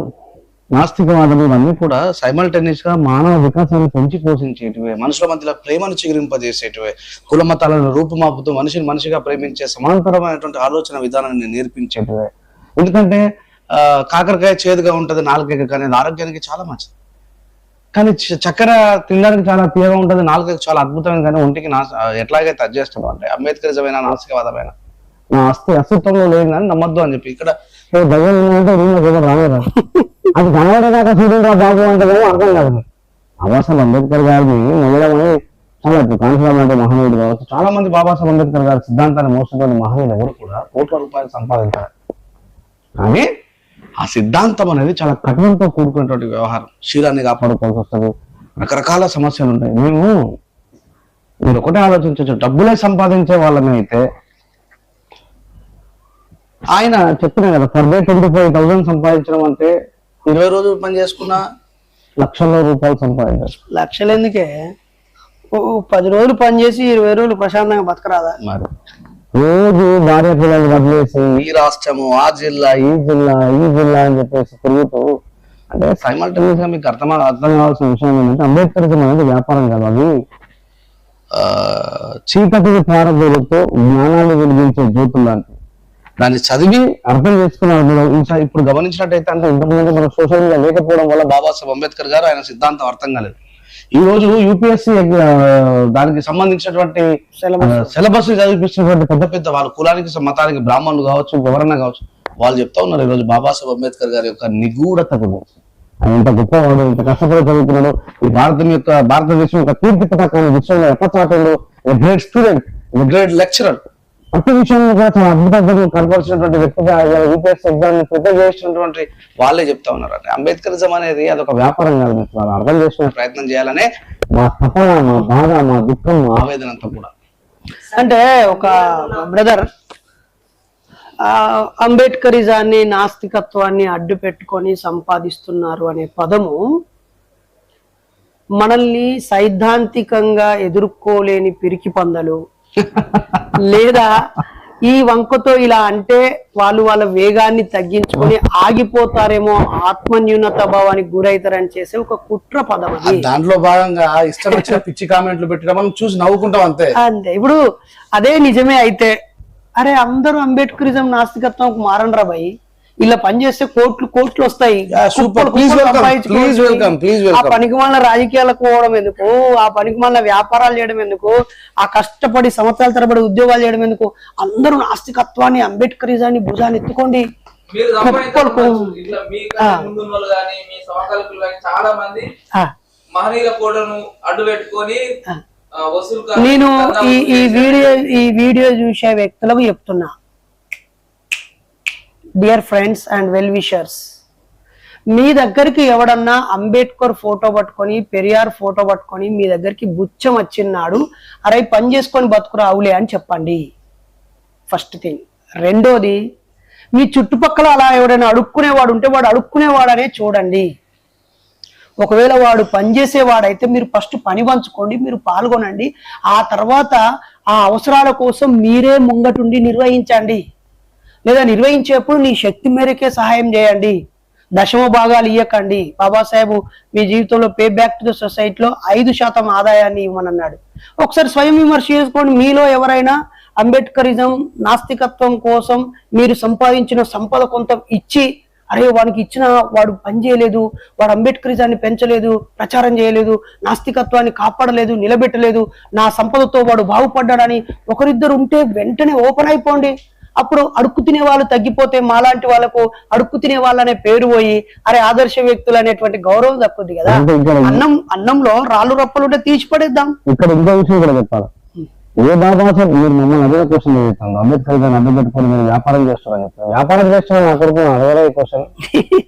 నాస్తికవాదం ఇవన్నీ కూడా సైమల్టేనియస్ గా మానవ వికాసాన్ని పెంచి పోషించేటివే, మనుషుల మధ్యలో ప్రేమను చిగురింపజేసేటివే, కుల మతాలను రూపుమాపుతూ మనిషిని మనిషిగా ప్రేమించే సమాంతరమైనటువంటి ఆలోచన విధానాన్ని నేర్పించేటివే. ఎందుకంటే కాకరకాయ చేదుగా ఉంటది నాలుకకి, కానీ అది ఆరోగ్యానికి చాలా మంచిది. కానీ చక్కెర తినడానికి చాలా తీయగా ఉంటది, నాలుకకి చాలా అద్భుతమైన, కానీ ఒంటికి ఎట్లాగైతే అడ్జస్ట్ అంటే అంబేద్కరిజమైన నాస్తికవాదమైన నా అస్తిత్వంలో లేదు కానీ నమ్మద్దు అని చెప్పి ఇక్కడ రాలేదు అది కనబడేదాకా చూడండి బాబు అంటే అర్థం కాదు. బాబాసాహెబ్ అంబేద్కర్ గారిని మొదలమని చాలా కాన్ఫిడెంట్ మహనీయుడు కావచ్చు. చాలా మంది బాబాసాహెబ్ అంబేద్కర్ గారి సిద్ధాంతాన్ని మోసపోయిన మహనీయులు ఎవరు కూడా కోట్ల రూపాయలు సంపాదించారు. కానీ ఆ సిద్ధాంతం అనేది చాలా కఠినంతో కూడుకున్నటువంటి వ్యవహారం. శీలాన్ని కాపాడుకోవాల్సి వస్తుంది, రకరకాల సమస్యలు ఉంటాయి. మీరు ఒకటే ఆలోచించవచ్చు, డబ్బులే సంపాదించే వాళ్ళమే అయితే ఆయన చెప్పిన కదా పర్ డే 25,000 సంపాదించడం అంటే 20 రోజులు పని చేసుకున్నా లక్షల రూపాయలు సంపాదించారు. లక్షలు ఎందుకే, 10 రోజులు పని చేసి 20 రోజులు ప్రశాంతంగా బతకరాదా? మరి రోజు భార్య పిల్లలు వదిలేసి ఈ రాష్ట్రము ఆ జిల్లా ఈ జిల్లా అని చెప్పేసి తిరుగుతూ, అంటే సైమల్టేనియస్ గా మీకు అర్థం కావాల్సిన విషయం ఏంటంటే అంబేద్కరిజం అనేది వ్యాపారం కాదు, అది చీకటికి పారదోలుతో జ్ఞానాన్ని వెలిగించే జ్యోతులు లాంటివి. దాన్ని చదివి అర్థం చేసుకున్నాడు. ఇప్పుడు గమనించినట్టయితే అంటే ఇంతకుముందు మన సోషల్ మీడియా లేకపోవడం వల్ల బాబాసాహెబ్ అంబేద్కర్ గారు ఆయన సిద్ధాంతం అర్థం కాలేదు. ఈ రోజు యూపీఎస్సీ దానికి సంబంధించినటువంటి సిలబస్ చదివిస్తున్నటువంటి పెద్ద పెద్ద వాళ్ళ కులానికి మతానికి బ్రాహ్మణులు కావచ్చు, ఎవరన్నా కావచ్చు, వాళ్ళు చెప్తా ఉన్నారు ఈ రోజు బాబాసాహెబ్ అంబేద్కర్ గారి యొక్క నిగూఢత గురించి. ఆయన ఇంత గొప్పవాడు, ఇంత కష్టపడి చదువుతున్నాడు, ఈ భారతదేశం యొక్క కీర్తి పతాకాన్ని విషయంలో ఎప్పచాటంలో గ్రేట్ స్టూడెంట్, గ్రేట్ లెక్చరర్, ప్రతి విషయంలో కూడా చాలా అద్భుతంగా కనపరిచినటువంటి వ్యక్తిగా యూపీఎస్సీ ఎగ్జామ్ ని ప్రిపేర్ చేసినటువంటి వాళ్ళే చెప్తా ఉన్నారు. అంటే అంబేద్కరిజం అనేది అదొక వ్యాపారం కాదు, వాళ్ళు అర్థం చేసుకునే ప్రయత్నం చేయాలనే మా తపన, మా బాధ, మా దుఃఖం, మా ఆవేదన అంతా కూడా. అంటే ఒక బ్రదర్ అంబేద్కరిజాన్ని నాస్తికత్వాన్ని అడ్డు పెట్టుకొని సంపాదిస్తున్నారు అనే పదము మనల్ని సైద్ధాంతికంగా ఎదుర్కోలేని పిరికి పందలు లేదా ఈ వంకతో ఇలా అంటే వాళ్ళు వాళ్ళ వేగాన్ని తగ్గించుకొని ఆగిపోతారేమో, ఆత్మన్యూనత భావానికి గురైతారని చేసే ఒక కుట్ర పదం అది. దాంట్లో భాగంగా ఇష్టం వచ్చిన పిచ్చి కామెంట్లు పెట్టడం మనం చూసి నవ్వుకుంటాం అంతే. ఇప్పుడు అదే నిజమే అయితే అరే అందరూ అంబేద్కరిజం నాస్తికత్వం మారనరా భయ్, ఇలా పనిచేస్తే కోట్లు వస్తాయి. ఆ పనికి మాలిన రాజకీయాలకు పోవడం ఎందుకు, ఆ పనికి మాలిన వ్యాపారాలు చేయడం ఎందుకు, ఆ కష్టపడి సంవత్సరాల తరబడి ఉద్యోగాలు చేయడం ఎందుకు? అందరూ నాస్తికత్వాన్ని అంబేద్కరిజాన్ని భుజాన్ని ఎత్తుకోండి. నేను ఈ వీడియో చూసే వ్యక్తులకు చెప్తున్నా, dear friends and well wishers, మీ దగ్గరికి ఎవడన్నా అంబేద్కర్ ఫోటో పట్టుకొని, పెరియార్ ఫోటో పట్టుకొని మీ దగ్గరికి బుచ్చం వచ్చినాడు, అరే పని చేసుకొని బతుకురా అవులే అని చెప్పండి. First thing. రెండోది, మీ చుట్టుపక్కల అలా ఎవడైనా అడుక్కునేవాడు ఉంటే వాడు అడుక్కునేవాడనే చూడండి. ఒకవేళ వాడు పనిచేసేవాడైతే మీరు ఫస్ట్ పని పంచుకోండి, మీరు పాల్గొనండి. ఆ తర్వాత ఆ అవసరాల కోసం మీరే ముంగటుండి నిర్వహించండి. లేదా నిర్వహించేప్పుడు నీ శక్తి మేరకే సహాయం చేయండి, దశమ భాగాలు ఇవ్వకండి. బాబాసాహెబ్ మీ జీవితంలో పే బ్యాక్ టు ద సొసైటీలో 5% ఆదాయాన్ని ఇవ్వమన్నాడు. ఒకసారి స్వయం విమర్శ చేసుకోండి. మీలో ఎవరైనా అంబేద్కరిజం నాస్తికత్వం కోసం మీరు సంపాదించిన సంపద కొంత ఇచ్చి, అరే వానికి ఇచ్చిన వాడు పని చేయలేదు, వాడు అంబేద్కరిజాన్ని పెంచలేదు, ప్రచారం చేయలేదు, నాస్తికత్వాన్ని కాపాడలేదు, నిలబెట్టలేదు, నా సంపదతో వాడు బాగుపడ్డాడని ఒకరిద్దరు ఉంటే వెంటనే ఓపెన్ అయిపోండి. అప్పుడు అడుక్కు తినే వాళ్ళు తగ్గిపోతే మాలాంటి వాళ్ళకు అడుక్కు తినే వాళ్ళనే పేరు పోయి అరే ఆదర్శ వ్యక్తులు అనేటువంటి గౌరవం దక్కుద్ది కదా. అన్నంలో రాళ్ళు రప్పలు ఉంటే తీసి పడేద్దాం. ఇక్కడ ఇంకో విషయం కూడా చెప్పాలి. ఏ బాబాసాహెబ్ మీరు మమ్మల్ని అదే క్వశ్చన్ చదువుతాను, అంబేద్కర్ గారిని అడ్డు పెట్టుకొని మీరు వ్యాపారం చేస్తారని చెప్పారు. వ్యాపారం చేస్తున్నా అక్కడికి అడగలే క్వశ్చన్.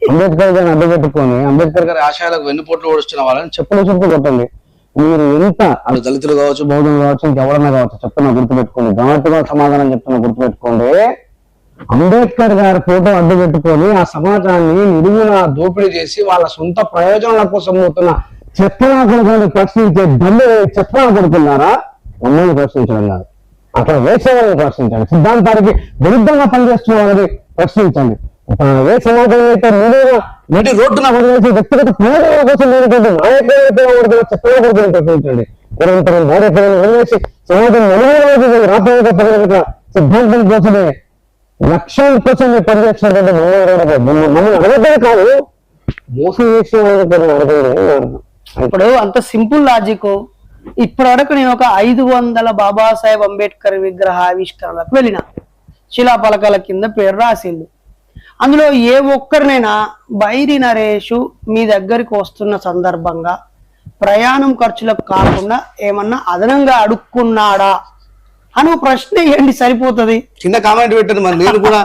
అంబేద్కర్ గారిని అడ్డు పెట్టుకొని అంబేద్కర్ గారి ఆశయాలకు వెన్నుపోట్లు ఓడిస్తున్న వాళ్ళని చెప్పులు కొట్టండి. మీరు ఎంత అది దళితులు కావచ్చు, బౌద్ధులు కావచ్చు, ఇంకెవరన్నా కావచ్చు, చెప్తున్నా గుర్తుపెట్టుకోండి, గమనిగా సమాధానం చెప్తున్నా గుర్తుపెట్టుకోండి. అంబేద్కర్ గారి ఫోటో అడ్డు పెట్టుకొని ఆ సమాజాన్ని నిలువున దోపిడీ చేసి వాళ్ళ సొంత ప్రయోజనాల కోసం పోతున్న చెత్తనా కొడుకుని ప్రశ్నించే దమ్ము చెత్తనా కొడుతున్నారా? మమ్మల్ని ప్రశ్నించడం కాదు, అక్కడ వేసే వాళ్ళని ప్రశ్నించండి, సిద్ధాంతానికి విరుద్ధంగా పనిచేస్తున్న వాళ్ళని ప్రశ్నించండి. ఏ సమాజంలో అయితే నటి రోడ్డున వ్యక్తిగత ప్రయోజనాల కోసం చెప్పండి నిరంతరం బోధకులను వదిలేసి సమాజం రాష్ట్రానికి ప్రజల సిద్ధాంతం కోసమే లక్ష్యం కోసం పనిచేస్తున్నటువంటి మమ్మల్ని అడగదే కాదు మోసం చేసే అడగలేదు. ఇప్పుడు అంత సింపుల్ లాజిక్. ఇప్పటి వరకు నేను ఒక 500 బాబాసాహెబ్ అంబేద్కర్ విగ్రహ ఆవిష్కరణలకు వెళ్ళిన, శిలాపలకాల కింద పేరు రాసిండు. అందులో ఏ ఒక్కరినైనా బైరి నరేషు మీ దగ్గరికి వస్తున్న సందర్భంగా ప్రయాణం ఖర్చులకు కాకుండా ఏమన్నా అదనంగా అడుక్కున్నాడా అని ప్రశ్న వేయండి, సరిపోతుంది. చిన్న కామెంట్ పెట్టారు. మరి నేను కూడా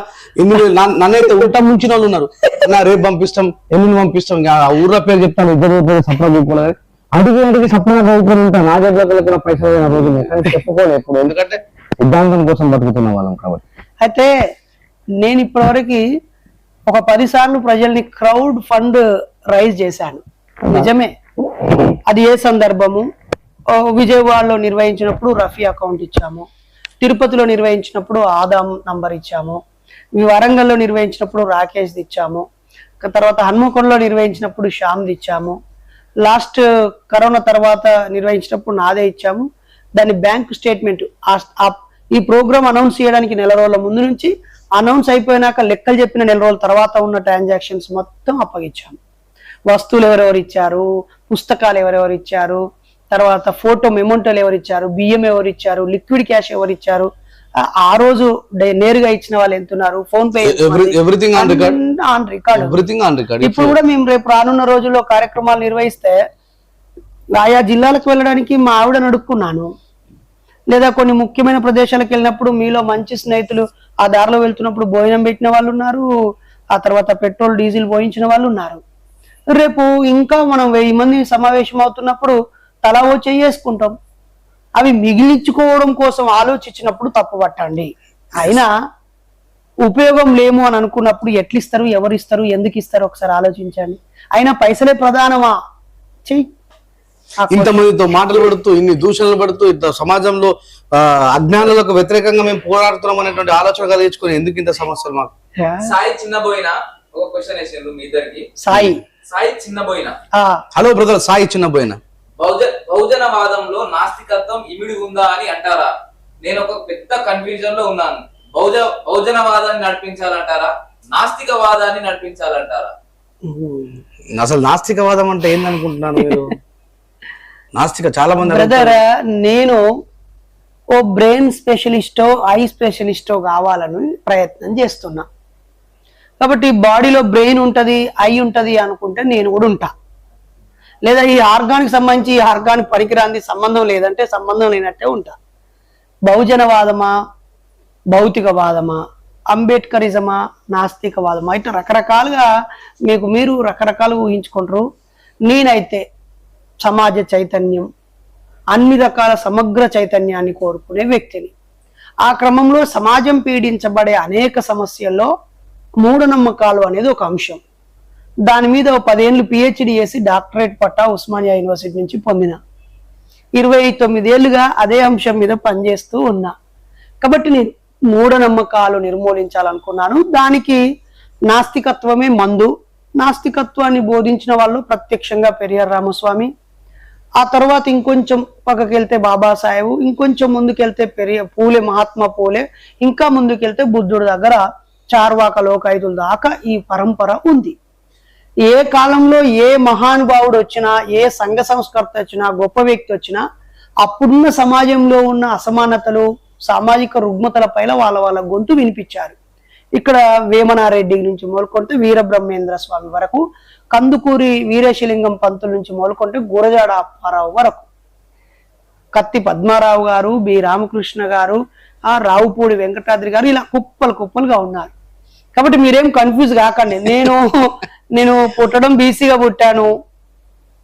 నన్నైతే ఉల్టా ముంచిన వాళ్ళు ఉన్నారు. నా రేపు పంపిస్తాం, ఎల్లుండి పంపిస్తాం, ఆ ఊర్ల పేరు చెప్తాను, ఇద్దరు సప్నా చూపుకోలేదు, అడిగి సప్నా చదువుకుని ఉంటా. నా దగ్గర కూడా పైసలు రోజు చెప్పుకోలేదు ఎప్పుడు, ఎందుకంటే సిద్ధాంతం కోసం బతుకుతున్న వాళ్ళం కాబట్టి. అయితే నేను ఇప్పటివరకు ఒక 10 సార్లు ప్రజల్ని క్రౌడ్ ఫండ్ రైజ్ చేశాను. నిజమే. అది ఏ సందర్భము? విజయవాడలో నిర్వహించినప్పుడు రఫీ అకౌంట్ ఇచ్చాము, తిరుపతిలో నిర్వహించినప్పుడు ఆదాం నంబర్ ఇచ్చాము, వరంగల్లో నిర్వహించినప్పుడు రాకేష్ ఇచ్చాము, తర్వాత హన్మకొండలో నిర్వహించినప్పుడు శ్యామ్ది ఇచ్చాము, లాస్ట్ కరోనా తర్వాత నిర్వహించినప్పుడు నాదే ఇచ్చాము. దాని బ్యాంక్ స్టేట్మెంట్ ఈ ప్రోగ్రామ్ అనౌన్స్ చేయడానికి 4 రోజుల ముందు నుంచి అనౌన్స్ అయిపోయినాక లెక్కలు చెప్పిన 4 రోజుల తర్వాత ఉన్న ట్రాన్సాక్షన్స్ మొత్తం అప్పగించాము. వస్తువులు ఎవరెవరు ఇచ్చారు, పుస్తకాలు ఎవరెవరు ఇచ్చారు, తర్వాత ఫోటో మెమోంటోలు ఎవరు ఇచ్చారు, బియ్యం ఎవరు ఇచ్చారు, లిక్విడ్ క్యాష్ ఎవరు ఇచ్చారు, ఆ రోజు నేరుగా ఇచ్చిన వాళ్ళు ఎంతున్నారు, ఫోన్ పే ఆన్ రికార్డ్. ఇప్పుడు కూడా మేము రేపు రానున్న రోజుల్లో కార్యక్రమాలు నిర్వహిస్తే ఆయా జిల్లాలకు వెళ్ళడానికి మా ఆవిడని అడుక్కున్నాను, లేదా కొన్ని ముఖ్యమైన ప్రదేశాలకు వెళ్ళినప్పుడు మీలో మంచి స్నేహితులు ఆ దారిలో వెళ్తున్నప్పుడు భోజనం పెట్టిన వాళ్ళు ఉన్నారు, ఆ తర్వాత పెట్రోల్ డీజిల్ పోయించిన వాళ్ళు ఉన్నారు. రేపు ఇంకా మనం 1000 మంది సమావేశం అవుతున్నప్పుడు తలా ఓ చేసుకుంటాం. అవి మిగిలించుకోవడం కోసం ఆలోచించినప్పుడు తప్పు పట్టండి. అయినా ఉపయోగం లేము అని అనుకున్నప్పుడు ఎట్లిస్తారు, ఎవరు ఇస్తారు, ఎందుకు ఇస్తారు ఒకసారి ఆలోచించండి. అయినా పైసలే ప్రధానమా? చెయ్యి. ఇంతమందితో మాటలు పడుతూ, ఇన్ని దూషణలు పడుతూ, ఇంత సమాజంలో అజ్ఞానులకు వ్యతిరేకంగా మేము పోరాడుతున్నాం అనేటువంటి ఆలోచన కలిగించుకొని ఎందుకు ఇంత సమస్యలు మాకు? సాయి చిన్నబోయిన ఒక క్వశ్చన్ వేసారు మీ ఇద్దరికి. సాయి చిన్నబోయిన. హలో బ్రదర్, సాయి చిన్నబోయిన. బహుజనవాదంలో నాస్తికత్వం ఇమిడి ఉందా అని అంటారా? నేను ఒక పెద్ద కన్ఫ్యూజన్ లో ఉన్నాను. బహుజనవాదాన్ని నడిపించాలంటారా, నాస్తికవాదాన్ని నడిపించాలంటారా? అసలు నాస్తికవాదం అంటే ఏందనుకుంటున్నాను మీరు? నాస్తిక చాలా మంది బ్రదర్, నేను ఓ బ్రెయిన్ స్పెషలిస్టో ఐ స్పెషలిస్టో కావాలని ప్రయత్నం చేస్తున్నా. కాబట్టి బాడీలో బ్రెయిన్ ఉంటది, ఐ ఉంటది అనుకుంటే నేను కూడా ఉంటా. లేదా ఈ ఆర్గానికి సంబంధించి ఈ ఆర్గానికి పనికిరాంది సంబంధం లేదంటే సంబంధం లేనట్టే ఉంటా. బహుజనవాదమా, భౌతికవాదమా, అంబేద్కరిజమా, నాస్తికవాదమా, ఇట్లా రకరకాలుగా మీరు రకరకాలు ఊహించుకుంటారు. నేనైతే సమాజ చైతన్యం, అన్ని రకాల సమగ్ర చైతన్యాన్ని కోరుకునే వ్యక్తిని. ఆ క్రమంలో సమాజం పీడించబడే అనేక సమస్యల్లో మూఢనమ్మకాలు అనేది ఒక అంశం. దాని మీద 10 ఏళ్ళు పిహెచ్డి చేసి డాక్టరేట్ పట్టా ఉస్మానియా యూనివర్సిటీ నుంచి పొందిన. 29 ఏళ్ళుగా అదే అంశం మీద పనిచేస్తూ ఉన్నా. కాబట్టి నేను మూఢనమ్మకాలు నిర్మూలించాలనుకున్నాను. దానికి నాస్తికత్వమే మందు. నాస్తికత్వాన్ని బోధించిన వాళ్ళు ప్రత్యక్షంగా పెరియార్ రామస్వామి, ఆ తర్వాత ఇంకొంచెం పక్కకి వెళ్తే బాబాసాహెబ్, ఇంకొంచెం ముందుకెళ్తే పూలే, మహాత్మా పూలే, ఇంకా ముందుకెళ్తే బుద్ధుడి దగ్గర చార్వాక లోకాయుధుల దాకా ఈ పరంపర ఉంది. ఏ కాలంలో ఏ మహానుభావుడు వచ్చినా, ఏ సంఘ సంస్కర్త వచ్చినా, గొప్ప వ్యక్తి వచ్చినా అప్పుడున్న సమాజంలో ఉన్న అసమానతలు, సామాజిక రుగ్మతల పైన వాళ్ళ గొంతు వినిపించారు. ఇక్కడ వేమనారెడ్డి నుంచి మొదలుకొంటే వీరబ్రహ్మేంద్ర స్వామి వరకు, కందుకూరి వీరేశలింగం పంతుల నుంచి మొదలుకొంటే గురజాడ అప్పారావు వరకు, కత్తి పద్మారావు గారు, బి రామకృష్ణ గారు, రావుపూడి వెంకటాద్రి గారు, ఇలా కుప్పలుగా ఉన్నారు. కాబట్టి మీరేం కన్ఫ్యూజ్ కాకండి. నేను పుట్టడం బీసీగా పుట్టాను,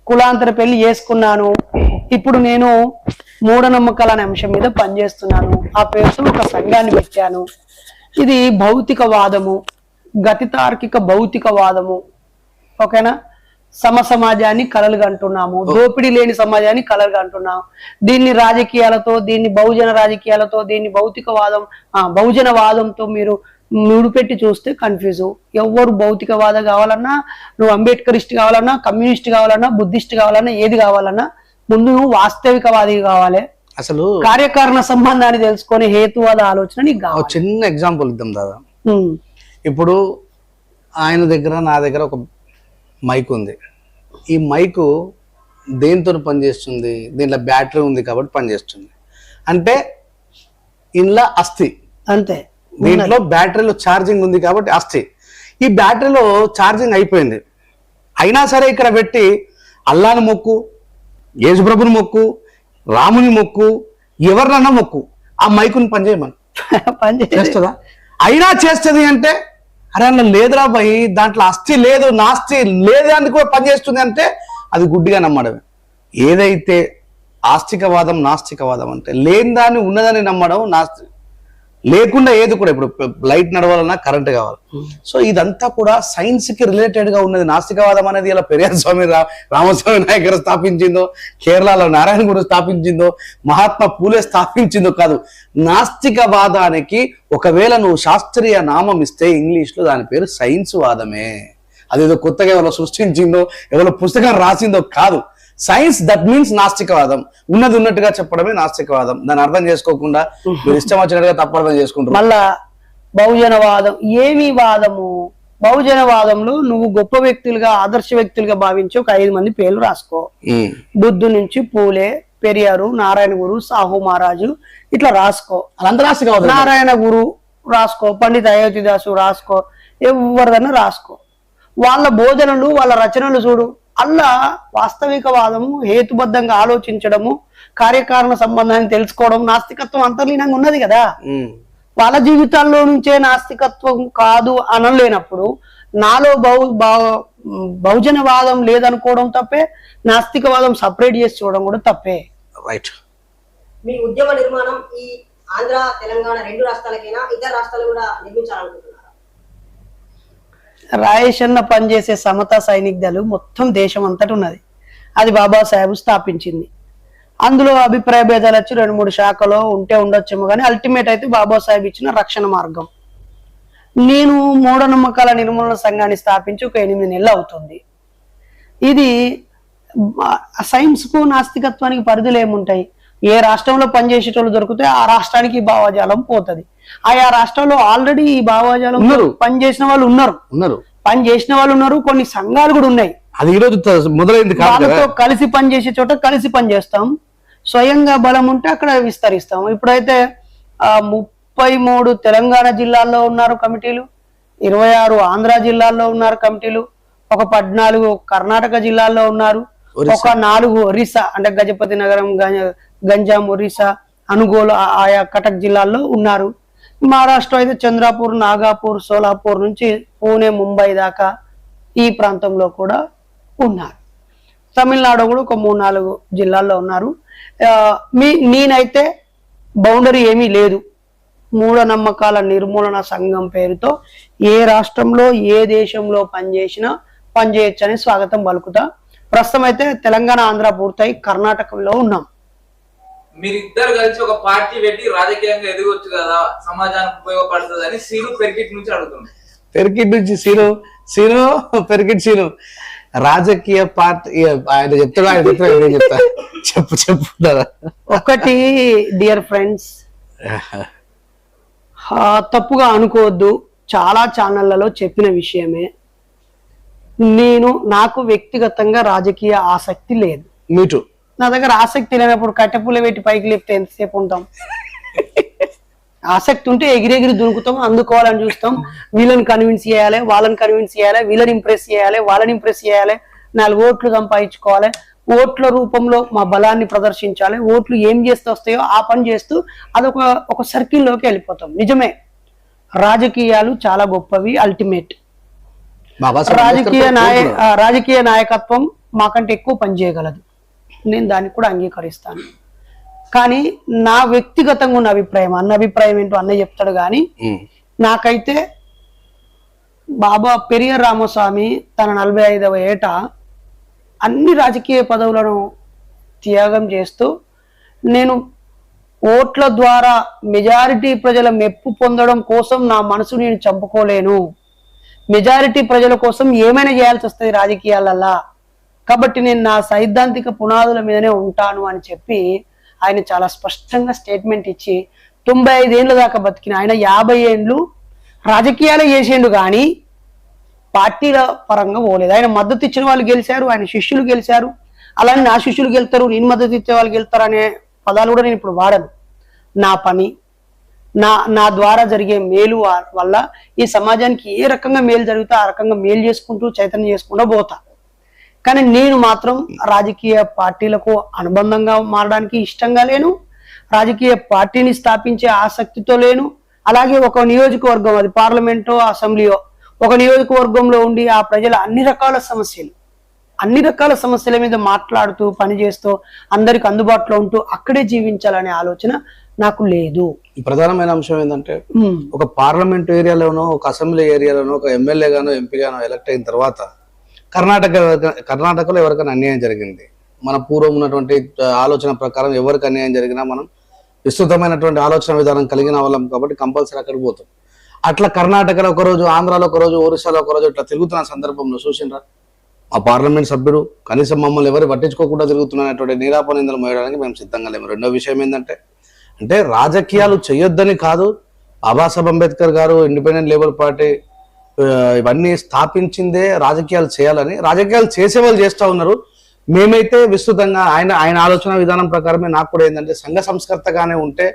కులాంతర పెళ్లి చేసుకున్నాను, ఇప్పుడు నేను మూఢనమ్మకాల అనే అంశం మీద పనిచేస్తున్నాను. ఆ పేరుతో ఒక సంఘాన్ని పెట్టాను. ఇది భౌతికవాదము, గతితార్కిక భౌతికవాదము. ఓకేనా? సమాజాన్ని కలలుగా అంటున్నాము, దోపిడీ లేని సమాజాన్ని కలలుగా అంటున్నాము. దీన్ని రాజకీయాలతో, దీన్ని బహుజన రాజకీయాలతో, దీన్ని భౌతికవాదం, బహుజనవాదంతో మీరు ముడిపెట్టి చూస్తే కన్ఫ్యూజ్. ఎవరు భౌతికవాద కావాలన్నా, నువ్వు అంబేద్కరిస్ట్ కావాలన్నా, కమ్యూనిస్ట్ కావాలన్నా, బుద్ధిస్ట్ కావాలన్నా, ఏది కావాలన్నా ముందు నువ్వు వాస్తవికవాది కావాలి. అసలు కార్యకారణ సంబంధాన్ని తెలుసుకొని హేతువాద ఆలోచన నీకు ఒక కావాలి. చిన్న ఎగ్జాంపుల్ ఇద్దాం దాదా. ఉమ్, ఇప్పుడు ఆయన దగ్గర నా దగ్గర ఒక మైక్ ఉంది. ఈ మైకు దేంతో పనిచేస్తుంది? దీంట్లో బ్యాటరీ ఉంది కాబట్టి పనిచేస్తుంది. అంటే ఇంట్లో అస్థి, అంతే. దీంట్లో బ్యాటరీలో ఛార్జింగ్ ఉంది కాబట్టి అస్థి. ఈ బ్యాటరీలో ఛార్జింగ్ అయిపోయింది. అయినా సరే ఇక్కడ పెట్టి అల్లాని మొక్కు, యేసుప్రభుని మొక్కు, రాముని మొక్కు, ఎవరినన్నా మొక్కు, ఆ మైకుని పనిచేయమని పని చేస్తుందా? అయినా చేస్తుంది అంటే అరే అన్న లేదురా భయ్, దాంట్లో అస్థి లేదు, నాస్తి లేదు అని కూడా పనిచేస్తుంది అంటే అది గుడ్డిగా నమ్మడమే. ఏదైతే ఆస్తికవాదం నాస్తికవాదం అంటే లేని దాన్ని ఉన్నదని నమ్మడం నాస్తి. లేకుండా ఏది కూడా, ఇప్పుడు లైట్ నడవాలన్నా కరెంట్ కావాలి. సో ఇదంతా కూడా సైన్స్ కి రిలేటెడ్ గా ఉన్నది. నాస్తికవాదం అనేది ఇలా పెరియార్ స్వామి రామస్వామి నాయకర్ స్థాపించిందో, కేరళలో నారాయణ గురు స్థాపించిందో, మహాత్మా పూలే స్థాపించిందో కాదు. నాస్తికవాదానికి ఒకవేళ నువ్వు శాస్త్రీయ నామం ఇస్తే ఇంగ్లీష్ లో దాని పేరు సైన్స్ వాదమే. అదేదో కొత్తగా ఎవరో సృష్టించిందో, ఎవరో పుస్తకం రాసిందో కాదు. సైన్స్ దట్ మీన్స్ నాస్తికవాదం. ఉన్నది ఉన్నట్టుగా చెప్పడమే నాస్తికవాదం. దాన్ని అర్థం చేసుకోకుండా మీరు ఇష్టం వచ్చినట్టుగా తప్పు అర్థం చేసుకుంటారు. మళ్ళా బహుజనవాదం ఏమి వాదము? బహుజనవాదంలో నువ్వు గొప్ప వ్యక్తులుగా, ఆదర్శ వ్యక్తులుగా భావించి ఒక 5 మంది పేర్లు రాసుకో. బుద్ధు నుంచి పూలే, పెరియారు, నారాయణ గురు, సాహు మహారాజు, ఇట్లా రాసుకో. అదంతా నాస్తికవాదం. నారాయణ గురు రాసుకో, పండిత అయోధ్యదాసు రాసుకో, ఎవరిదన్నా రాసుకో. వాళ్ళ బోధనలు, వాళ్ళ రచనలు చూడు. అలా వాస్తవికవాదము, హేతుబద్ధంగా ఆలోచించడము, కార్యకారణ సంబంధాన్ని తెలుసుకోవడం, నాస్తికత్వం అంతర్లీనంగా ఉన్నది కదా. వాళ్ళ జీవితాల్లో నుంచే నాస్తికత్వం కాదు అనలేనప్పుడు నాలో బహుజనవాదం లేదనుకోవడం తప్పే, నాస్తికవాదం సపరేట్ చేసి చూడడం కూడా తప్పే. రైట్. మీ ఉద్యమ నిర్మాణం ఈ ఆంధ్ర తెలంగాణ 2 రాష్ట్రాలకైనా, ఇతర రాష్ట్రాలు కూడా నిర్మించాలనుకుంటున్నారా? రాయేషన్న పనిచేసే సమతా సైనిక్ దళం మొత్తం దేశం అంతటి ఉన్నది. అది బాబాసాహెబ్ స్థాపించింది. అందులో అభిప్రాయ భేదాలు వచ్చి 2-3 శాఖలో ఉంటే ఉండొచ్చేమో, కానీ అల్టిమేట్ అయితే బాబాసాహెబ్ ఇచ్చిన రక్షణ మార్గం. నేను మూఢనమ్మకాల నిర్మూలన సంఘాన్ని స్థాపించి ఒక 8 నెలలు అవుతుంది. ఇది సైన్స్ కు నాస్తికత్వానికి పరిధులు ఏముంటాయి? ఏ రాష్ట్రంలో పనిచేసేటోళ్ళు దొరికితే ఆ రాష్ట్రానికి ఈ భావజాలం పోతుంది. ఆయా రాష్ట్రంలో ఆల్రెడీ ఈ భావజాలం పనిచేసిన వాళ్ళు ఉన్నారు. కొన్ని సంఘాలు కూడా ఉన్నాయి. అది ఈరోజు మొదలైంది. వాళ్ళతో కలిసి పనిచేసే చోట కలిసి పనిచేస్తాం. స్వయంగా బలం ఉంటే అక్కడ విస్తరిస్తాం. ఇప్పుడైతే 33 తెలంగాణ జిల్లాల్లో ఉన్నారు కమిటీలు, 26 ఆంధ్ర జిల్లాల్లో ఉన్నారు కమిటీలు, ఒక 14 కర్ణాటక జిల్లాల్లో ఉన్నారు, ఒక 4 ఒరిస్సా అంటే గజపతి నగరం, గంజాం, ఒరిస్సా, అనుగోలు, ఆయా కటక్ జిల్లాల్లో ఉన్నారు. మహారాష్ట్ర అయితే చంద్రపూర్, నాగాపూర్, సోలాపూర్ నుంచి పూణే, ముంబై దాకా ఈ ప్రాంతంలో కూడా ఉన్నారు. తమిళనాడు కూడా ఒక 3-4 జిల్లాల్లో ఉన్నారు. నేనైతే బౌండరీ ఏమీ లేదు. మూఢనమ్మకాల నిర్మూలన సంఘం పేరుతో ఏ రాష్ట్రంలో, ఏ దేశంలో పనిచేసినా పనిచేయొచ్చని స్వాగతం పలుకుతా. ప్రస్తుతం అయితే తెలంగాణ, ఆంధ్ర పూర్తయి కర్ణాటకలో ఉన్నాం. మీరిద్దరు కలిసి ఒక పార్టీ పెట్టి రాజకీయంగా ఎదగొచ్చు కదా, సమాజానికి ఉపయోగపడుతుంది అని సీను పెరికిట్ నుంచి అడుగుతున్నాను. పెరికిట్ నుంచి పెరికిట్ సీను రాజకీయ పార్టీ ఆయన చెప్తాడు, ఆయన చెప్తా చెప్పుకుంటారా? ఒకటి డియర్ ఫ్రెండ్స్, తప్పుగా అనుకోవద్దు, చాలా ఛానళ్లలో చెప్పిన విషయమే. నాకు వ్యక్తిగతంగా రాజకీయ ఆసక్తి లేదు. మీటు నా దగ్గర ఆసక్తి లేనప్పుడు కట్టెపుల్ల పెట్టి పైకి లేపితే ఎంతసేపు ఉంటాం? ఆసక్తి ఉంటే ఎగిరెగిరి దునుకుతాం, అందుకోవాలని చూస్తాం. వీళ్ళని కన్విన్స్ చేయాలి, వాళ్ళని కన్విన్స్ చేయాలి, వీళ్ళని ఇంప్రెస్ చేయాలి, వాళ్ళని ఇంప్రెస్ చేయాలి, 4 ఓట్లు సంపాదించుకోవాలి, ఓట్ల రూపంలో మా బలాన్ని ప్రదర్శించాలి, ఓట్లు ఏం చేస్తే వస్తాయో ఆ పని చేస్తూ ఒక సర్కిల్లోకి వెళ్ళిపోతాం. నిజమే, రాజకీయాలు చాలా గొప్పవి, అల్టిమేట్. రాజకీయ నాయకత్వం మాకంటే ఎక్కువ పని చేయగలదు, నేను దాన్ని కూడా అంగీకరిస్తాను. కానీ నా వ్యక్తిగతంగా ఉన్న అభిప్రాయం, అన్న అభిప్రాయం ఏంటో అన్న చెప్తాడు. కానీ నాకైతే బాబా పెరియార్ రామస్వామి తన 45వ ఏట అన్ని రాజకీయ పదవులను త్యాగం చేస్తూ నేను ఓట్ల ద్వారా మెజారిటీ ప్రజల మెప్పు పొందడం కోసం నా మనసు నేను చంపుకోలేను. మెజారిటీ ప్రజల కోసం ఏమైనా చేయాల్సి వస్తుంది రాజకీయాలల్లా. కాబట్టి నేను నా సైద్ధాంతిక పునాదుల మీదనే ఉంటాను అని చెప్పి ఆయన చాలా స్పష్టంగా స్టేట్మెంట్ ఇచ్చి 95 ఏళ్ళ దాకా బతికిన ఆయన 50 ఏళ్ళు రాజకీయాలు చేసిండు కానీ పార్టీల పరంగా పోలేదు. ఆయన మద్దతు ఇచ్చిన వాళ్ళు గెలిచారు, ఆయన శిష్యులు గెలిచారు. అలానే నా శిష్యులు గెలుతారు, నేను మద్దతు ఇచ్చే వాళ్ళు గెలుతారు అనే పదాలు కూడా నేను ఇప్పుడు వాడను. నా పని, నా ద్వారా జరిగే మేలు వల్ల ఈ సమాజానికి ఏ రకంగా మేలు జరిగితే ఆ రకంగా మేలు చేసుకుంటూ చైతన్యం చేసుకుంటూ పోతా. కానీ నేను మాత్రం రాజకీయ పార్టీలకు అనుబంధంగా మారడానికి ఇష్టంగా లేను, రాజకీయ పార్టీని స్థాపించే ఆసక్తితో లేను. అలాగే ఒక నియోజకవర్గం, అది పార్లమెంటో అసెంబ్లీయో, ఒక నియోజకవర్గంలో ఉండి ఆ ప్రజల అన్ని రకాల సమస్యల మీద మాట్లాడుతూ పనిచేస్తూ అందరికి అందుబాటులో ఉంటూ అక్కడే జీవించాలనే ఆలోచన నాకు లేదు. ప్రధానమైన అంశం ఏంటంటే ఒక పార్లమెంట్ ఏరియాలోనో, ఒక అసెంబ్లీ ఏరియాలోనో, ఒక ఎమ్మెల్యే గానో ఎంపీ గానో ఎలక్ట్ అయిన తర్వాత కర్ణాటకలో ఎవరికైనా అన్యాయం జరిగింది, మన పూర్వం ఉన్నటువంటి ఆలోచన ప్రకారం ఎవరికి అన్యాయం జరిగినా మనం విస్తృతమైనటువంటి ఆలోచన విధానం కలిగిన వాళ్ళం కాబట్టి కంపల్సరీ అక్కడికి పోతాం. అట్లా కర్ణాటకలో ఒకరోజు, ఆంధ్రాలో ఒకరోజు, ఒరిస్సాలో ఒకరోజు ఇట్లా తిరుగుతున్న సందర్భంలో చూసిండ్రా మా పార్లమెంట్ సభ్యుడు కనీసం మమ్మల్ని ఎవరు పట్టించుకోకుండా తిరుగుతున్నటువంటి నీరాపనిందలు మోయడానికి మేము సిద్ధంగా లేము. రెండో విషయం ఏంటంటే రాజకీయాలు చేయొద్దని కాదు, బాబాసాహెబ్ అంబేద్కర్ గారు ఇండిపెండెంట్ లేబర్ పార్టీ ఇవన్నీ స్థాపించిందే రాజకీయాలు చేయాలని. రాజకీయాలు చేసే వాళ్ళు చేస్తూ ఉన్నారు. మేమైతే విస్తృతంగా ఆయన ఆలోచన విధానం ప్రకారమే నాకు కూడా ఏంటంటే సంఘ సంస్కర్తగానే ఉంటే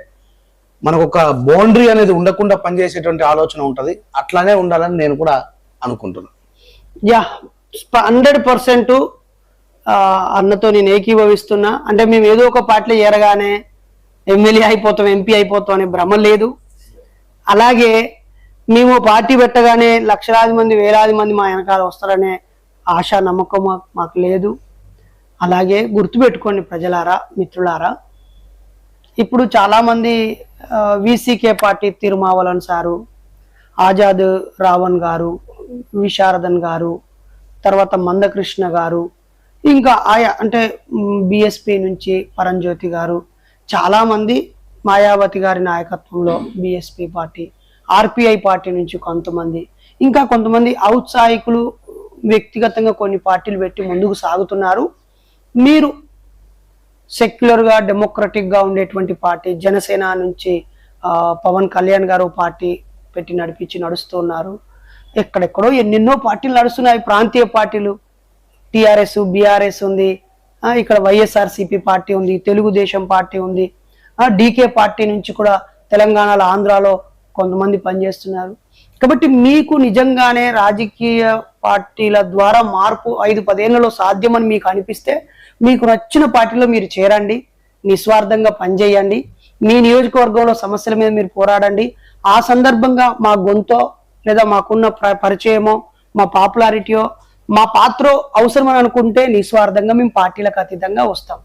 మనకు ఒక బౌండరీ అనేది ఉండకుండా పనిచేసేటువంటి ఆలోచన ఉంటుంది. అట్లానే ఉండాలని నేను కూడా అనుకుంటున్నాను. 100% అన్నతో నేను ఏకీభవిస్తున్నా. అంటే మేము ఏదో ఒక పార్టీలో చేరగానే ఎమ్మెల్యే అయిపోతాం, ఎంపీ అయిపోతాం అనే భ్రమ లేదు. అలాగే మేము పార్టీ పెట్టగానే లక్షలాది మంది, వేలాది మంది మా వెనకాల వస్తారనే ఆశ, నమ్మకం మాకు లేదు. అలాగే గుర్తుపెట్టుకోండి ప్రజలారా, మిత్రులారా, ఇప్పుడు చాలామంది VCK party Thirumavalavan sir, Azad Ravan గారు, విశారదన్ గారు, తర్వాత మందకృష్ణ గారు, ఇంకా అంటే బిఎస్పి నుంచి పరంజ్యోతి గారు, చాలామంది మాయావతి గారి నాయకత్వంలో బిఎస్పి పార్టీ, ఆర్పిఐ పార్టీ నుంచి కొంతమంది, ఇంకా కొంతమంది ఔత్సాహికులు వ్యక్తిగతంగా కొన్ని పార్టీలు పెట్టి ముందుకు సాగుతున్నారు. మీరు సెక్యులర్గా డెమోక్రటిక్గా ఉండేటువంటి పార్టీ జనసేన నుంచి పవన్ కళ్యాణ్ గారు పార్టీ పెట్టి నడుస్తున్నారు. ఎక్కడెక్కడో ఎన్నెన్నో పార్టీలు నడుస్తున్నాయి, ప్రాంతీయ పార్టీలు. టిఆర్ఎస్, బిఆర్ఎస్ ఉంది, ఇక్కడ వైఎస్ఆర్సిపి పార్టీ ఉంది, తెలుగుదేశం పార్టీ ఉంది, డీకే పార్టీ నుంచి కూడా తెలంగాణలో, ఆంధ్రాలో కొంతమంది పనిచేస్తున్నారు. కాబట్టి మీకు నిజంగానే రాజకీయ పార్టీల ద్వారా మార్పు 5-10 ఏళ్లలో సాధ్యమని మీకు అనిపిస్తే మీకు నచ్చిన పార్టీలో మీరు చేరండి, నిస్వార్థంగా పనిచేయండి, మీ నియోజకవర్గంలో సమస్యల మీద మీరు పోరాడండి. ఆ సందర్భంగా మా గొంతో లేదా మాకున్న పరిచయమో, మా పాపులారిటీయో, మా పాత్ర అవసరమని అనుకుంటే నిస్వార్థంగా మేము పార్టీలకు అతీతంగా వస్తాం.